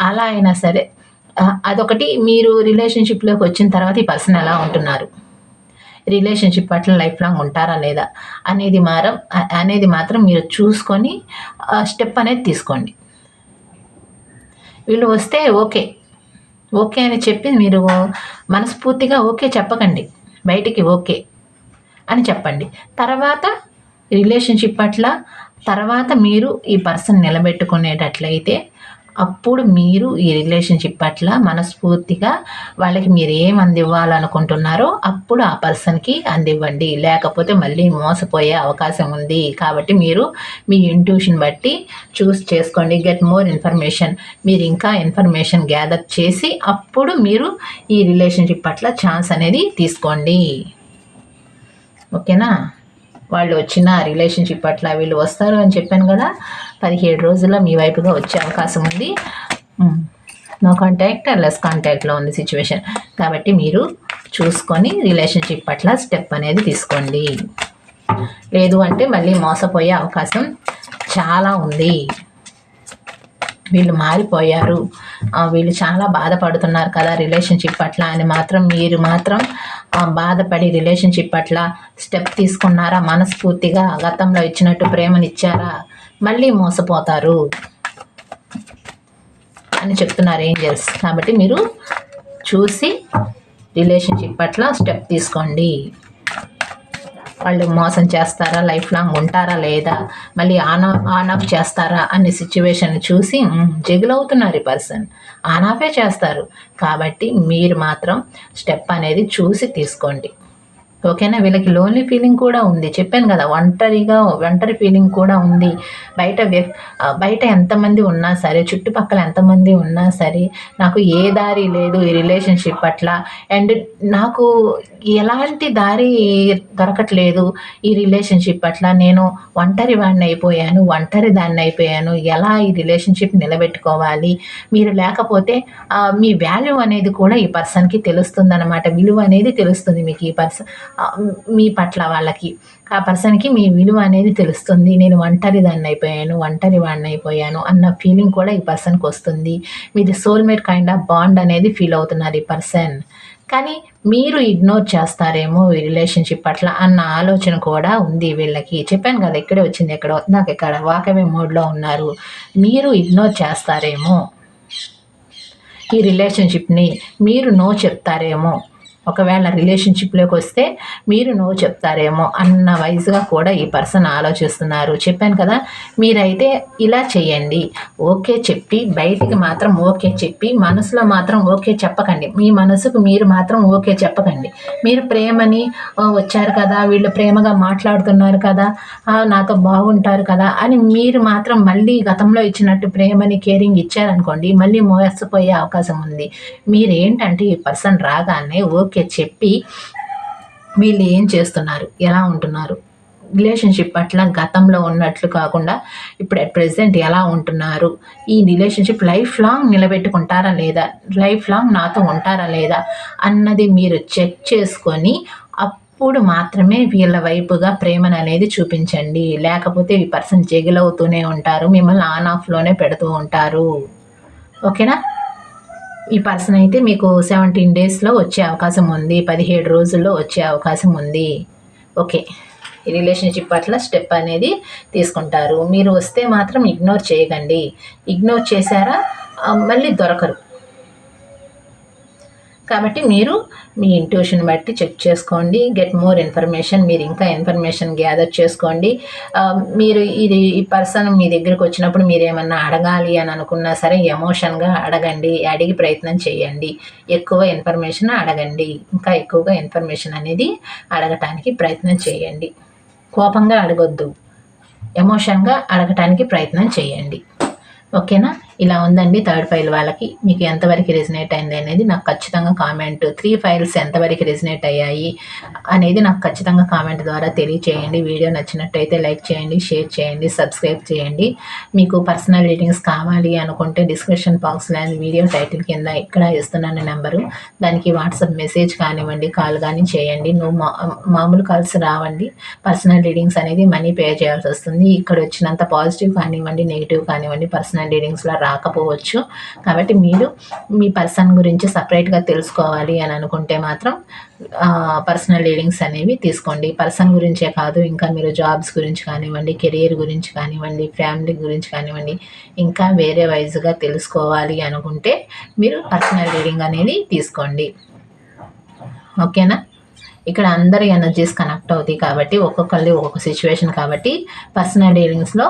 అలా అయినా సరే అదొకటి. మీరు రిలేషన్షిప్లోకి వచ్చిన తర్వాత ఈ పర్సన్ ఎలా ఉంటున్నారు, రిలేషన్షిప్ పట్ల లైఫ్ లాంగ్ ఉంటారా లేదా అనేది మాత్రం మీరు చూసుకొని స్టెప్ అనేది తీసుకోండి. వీళ్ళు వస్తే ఓకే అని చెప్పి మీరు మనస్ఫూర్తిగా ఓకే చెప్పకండి, బయటికి ఓకే అని చెప్పండి. తర్వాత రిలేషన్షిప్ పట్ల మీరు ఈ పర్సన్ నిలబెట్టుకునేటట్లయితే అప్పుడు మీరు ఈ రిలేషన్షిప్ పట్ల మనస్ఫూర్తిగా వాళ్ళకి మీరు ఏం అందివ్వాలనుకుంటున్నారో అప్పుడు ఆ పర్సన్కి అందివ్వండి. లేకపోతే మళ్ళీ మోసపోయే అవకాశం ఉంది. కాబట్టి మీరు మీ ఇంట్యూషన్ బట్టి చూస్ చేసుకోండి. Get more information. మీరు ఇంకా ఇన్ఫర్మేషన్ గ్యాదర్ చేసి అప్పుడు మీరు ఈ రిలేషన్షిప్ పట్ల ఛాన్స్ అనేది తీసుకోండి. ఓకేనా? వాళ్ళు వచ్చిన రిలేషన్షిప్ పట్ల వీళ్ళు వస్తారు అని చెప్పాను కదా, 17 రోజుల్లో మీ వైపుగా వచ్చే అవకాశం ఉంది. నో కాంటాక్ట్ లెస్ కాంటాక్ట్లో ఉంది సిచ్యువేషన్. కాబట్టి మీరు చూసుకొని రిలేషన్షిప్ పట్ల స్టెప్ అనేది తీసుకోండి. లేదు అంటే మళ్ళీ మోసపోయే అవకాశం చాలా ఉంది. వీళ్ళు మారిపోయారు, వీళ్ళు చాలా బాధపడుతున్నారు కదా రిలేషన్షిప్ పట్ల అని మీరు మాత్రం బాధపడి రిలేషన్షిప్ పట్ల స్టెప్ తీసుకున్నారా, మనస్ఫూర్తిగా గతంలో ఇచ్చినట్టు ప్రేమనిచ్చారా, మళ్ళీ మోసపోతారు అని చెప్తున్నారు ఏంజల్స్. కాబట్టి మీరు చూసి రిలేషన్షిప్ పట్ల స్టెప్ తీసుకోండి. వాళ్ళు మోసం చేస్తారా, లైఫ్ లాంగ్ ఉంటారా లేదా, మళ్ళీ ఆన్ ఆఫ్ చేస్తారా అనే సిచ్యువేషన్ చూసి జగులవుతున్నారు ఈ పర్సన్. ఆన్ ఆఫే చేస్తారు. కాబట్టి మీరు మాత్రం స్టెప్ అనేది చూసి తీసుకోండి. ఓకేనా? వీళ్ళకి లోన్లీ ఫీలింగ్ కూడా ఉంది, చెప్పాను కదా, ఒంటరి ఫీలింగ్ కూడా ఉంది. బయట ఎంతమంది ఉన్నా సరే, చుట్టుపక్కల ఎంతమంది ఉన్నా సరే, నాకు ఏ దారి లేదు ఈ రిలేషన్షిప్ పట్ల, అండ్ నాకు ఎలాంటి దారి దొరకట్లేదు ఈ రిలేషన్షిప్ పట్ల, నేను ఒంటరి దాన్ని అయిపోయాను, ఎలా ఈ రిలేషన్షిప్ నిలబెట్టుకోవాలి, మీరు లేకపోతే మీ వాల్యూ అనేది కూడా ఈ పర్సన్కి తెలుస్తుంది అన్నమాట. విలువ అనేది తెలుస్తుంది మీకు ఈ పర్సన్ మీ పట్ల. వాళ్ళకి ఆ పర్సన్కి మీ విలువ అనేది తెలుస్తుంది. నేను ఒంటరి వాడిని అయిపోయాను అన్న ఫీలింగ్ కూడా ఈ పర్సన్కి వస్తుంది. మీది సోల్మేట్ కైండ్ ఆఫ్ బాండ్ అనేది ఫీల్ అవుతున్నారు ఈ పర్సన్. కానీ మీరు ఇగ్నోర్ చేస్తారేమో ఈ రిలేషన్షిప్ పట్ల అన్న ఆలోచన కూడా ఉంది వీళ్ళకి. చెప్పాను కదా, ఇక్కడే వచ్చింది, నాకు ఇక్కడ వాకవే మోడ్లో ఉన్నారు. మీరు ఇగ్నోర్ చేస్తారేమో ఈ రిలేషన్షిప్ని, మీరు నో చెప్తారేమో. ఒకవేళ రిలేషన్షిప్లోకి వస్తే మీరు నో చెప్తారేమో అన్న వైజ్గా కూడా ఈ పర్సన్ ఆలోచిస్తున్నారు. చెప్పాను కదా, మీరైతే ఇలా చేయండి, ఓకే చెప్పి బయటికి మాత్రం ఓకే చెప్పి మనసులో మాత్రం ఓకే చెప్పకండి. మీ మనసుకు మీరు మాత్రం ఓకే చెప్పకండి. మీరు ప్రేమని వచ్చారు కదా, వీళ్ళు ప్రేమగా మాట్లాడుతున్నారు కదా, నాతో బాగుంటారు కదా అని మీరు మాత్రం మళ్ళీ గతంలో ఇచ్చినట్టు ప్రేమని కేరింగ్ ఇచ్చారనుకోండి, మళ్ళీ మోసపోయే అవకాశం ఉంది. మీరేంటంటే ఈ పర్సన్ రాగానే ఓకే చెప్పి వీళ్ళు ఏం చేస్తున్నారు, ఎలా ఉంటున్నారు, రిలేషన్షిప్ పట్ల గతంలో ఉన్నట్లు కాకుండా ఇప్పుడు అట్ ప్రెజెంట్ ఎలా ఉంటున్నారు, ఈ రిలేషన్షిప్ లైఫ్ లాంగ్ నిలబెట్టుకుంటారా లేదా, లైఫ్ లాంగ్ నాతో ఉంటారా లేదా అన్నది మీరు చెక్ చేసుకొని అప్పుడు మాత్రమే వీళ్ళ వైపుగా ప్రేమను అనేది చూపించండి. లేకపోతే ఈ పర్సన్ జగిలవుతూనే ఉంటారు, మిమ్మల్ని ఆన్ ఆఫ్లోనే పెడుతూ ఉంటారు. ఓకేనా? ఈ పర్సన్ అయితే మీకు 17 డేస్లో వచ్చే అవకాశం ఉంది, 17 రోజుల్లో వచ్చే అవకాశం ఉంది. ఓకే, ఈ రిలేషన్షిప్ పట్ల స్టెప్ అనేది తీసుకుంటారు. మీరు వస్తే మాత్రం ఇగ్నోర్ చేయకండి. ఇగ్నోర్ చేశారా మళ్ళీ దొరకరు. కాబట్టి మీరు మీ ఇంట్యూషన్ బట్టి చెక్ చేసుకోండి. Get more information. మీరు ఇంకా ఇన్ఫర్మేషన్ గ్యాదర్ చేసుకోండి. మీరు ఈ పర్సన్ మీ దగ్గరికి వచ్చినప్పుడు మీరేమన్నా అడగాలి అని అనుకున్నా సరే ఎమోషన్గా అడగండి, అడిగి ప్రయత్నం చేయండి. ఎక్కువ ఇన్ఫర్మేషన్ అడగండి, ఇంకా ఎక్కువగా ఇన్ఫర్మేషన్ అనేది అడగటానికి ప్రయత్నం చేయండి. కోపంగా అడగొద్దు, ఎమోషన్గా అడగటానికి ప్రయత్నం చేయండి. ఓకేనా? ఇలా ఉందండి థర్డ్ ఫైల్ వాళ్ళకి. మీకు ఎంతవరకు రెజినేట్ అయింది అనేది నాకు ఖచ్చితంగా కామెంట్, 3 ఫైల్స్ ఎంతవరకు రెజినేట్ అయ్యాయి అనేది నాకు ఖచ్చితంగా కామెంట్ ద్వారా తెలియచేయండి. వీడియో నచ్చినట్టయితే లైక్ చేయండి, షేర్ చేయండి, సబ్స్క్రైబ్ చేయండి. మీకు పర్సనల్ రీడింగ్స్ కావాలి అనుకుంటే డిస్క్రిప్షన్ బాక్స్లో వీడియో టైటిల్ కింద ఇక్కడ ఇస్తున్నాను నెంబరు, దానికి వాట్సాప్ మెసేజ్ కానివ్వండి, కాల్ కానీ చేయండి. మామూలు కాల్స్ రావండి. పర్సనల్ రీడింగ్స్ అనేది మనీ పే చేయాల్సి వస్తుంది. ఇక్కడ వచ్చినంత పాజిటివ్ కానివ్వండి, నెగిటివ్ కానివ్వండి పర్సనల్ రీడింగ్స్లో రాకపోవచ్చు. కాబట్టి మీరు మీ పర్సన్ గురించి సపరేట్గా తెలుసుకోవాలి అని అనుకుంటే మాత్రం పర్సనల్ రీడింగ్స్ అనేవి తీసుకోండి. పర్సన్ గురించే కాదు, ఇంకా మీరు జాబ్స్ గురించి కానివ్వండి, కెరీర్ గురించి కానివ్వండి, ఫ్యామిలీ గురించి కానివ్వండి, ఇంకా వేరే వైజ్గా తెలుసుకోవాలి అనుకుంటే మీరు పర్సనల్ రీడింగ్ అనేది తీసుకోండి. ఓకేనా? ఇక్కడ అందరి ఎనర్జీస్ కనెక్ట్ అవుతాయి కాబట్టి ఒక్కొక్కరిది ఒక్కొక్క సిచ్యువేషన్ కాబట్టి పర్సనల్ డీలింగ్స్లో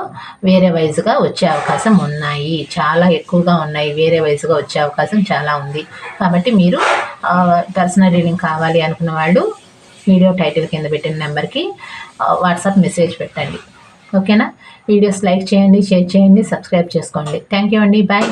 వేరే వైజ్గా వచ్చే అవకాశం ఉన్నాయి, చాలా ఎక్కువగా ఉన్నాయి. వేరే వైజ్గా వచ్చే అవకాశం చాలా ఉంది. కాబట్టి మీరు పర్సనల్ డీలింగ్ కావాలి అనుకున్న వాళ్ళు వీడియో టైటిల్ కింద పెట్టిన నెంబర్కి వాట్సాప్ మెసేజ్ పెట్టండి. ఓకేనా? వీడియోస్ లైక్ చేయండి, షేర్ చేయండి, సబ్స్క్రైబ్ చేసుకోండి. థ్యాంక్ యూ అండి. బాయ్.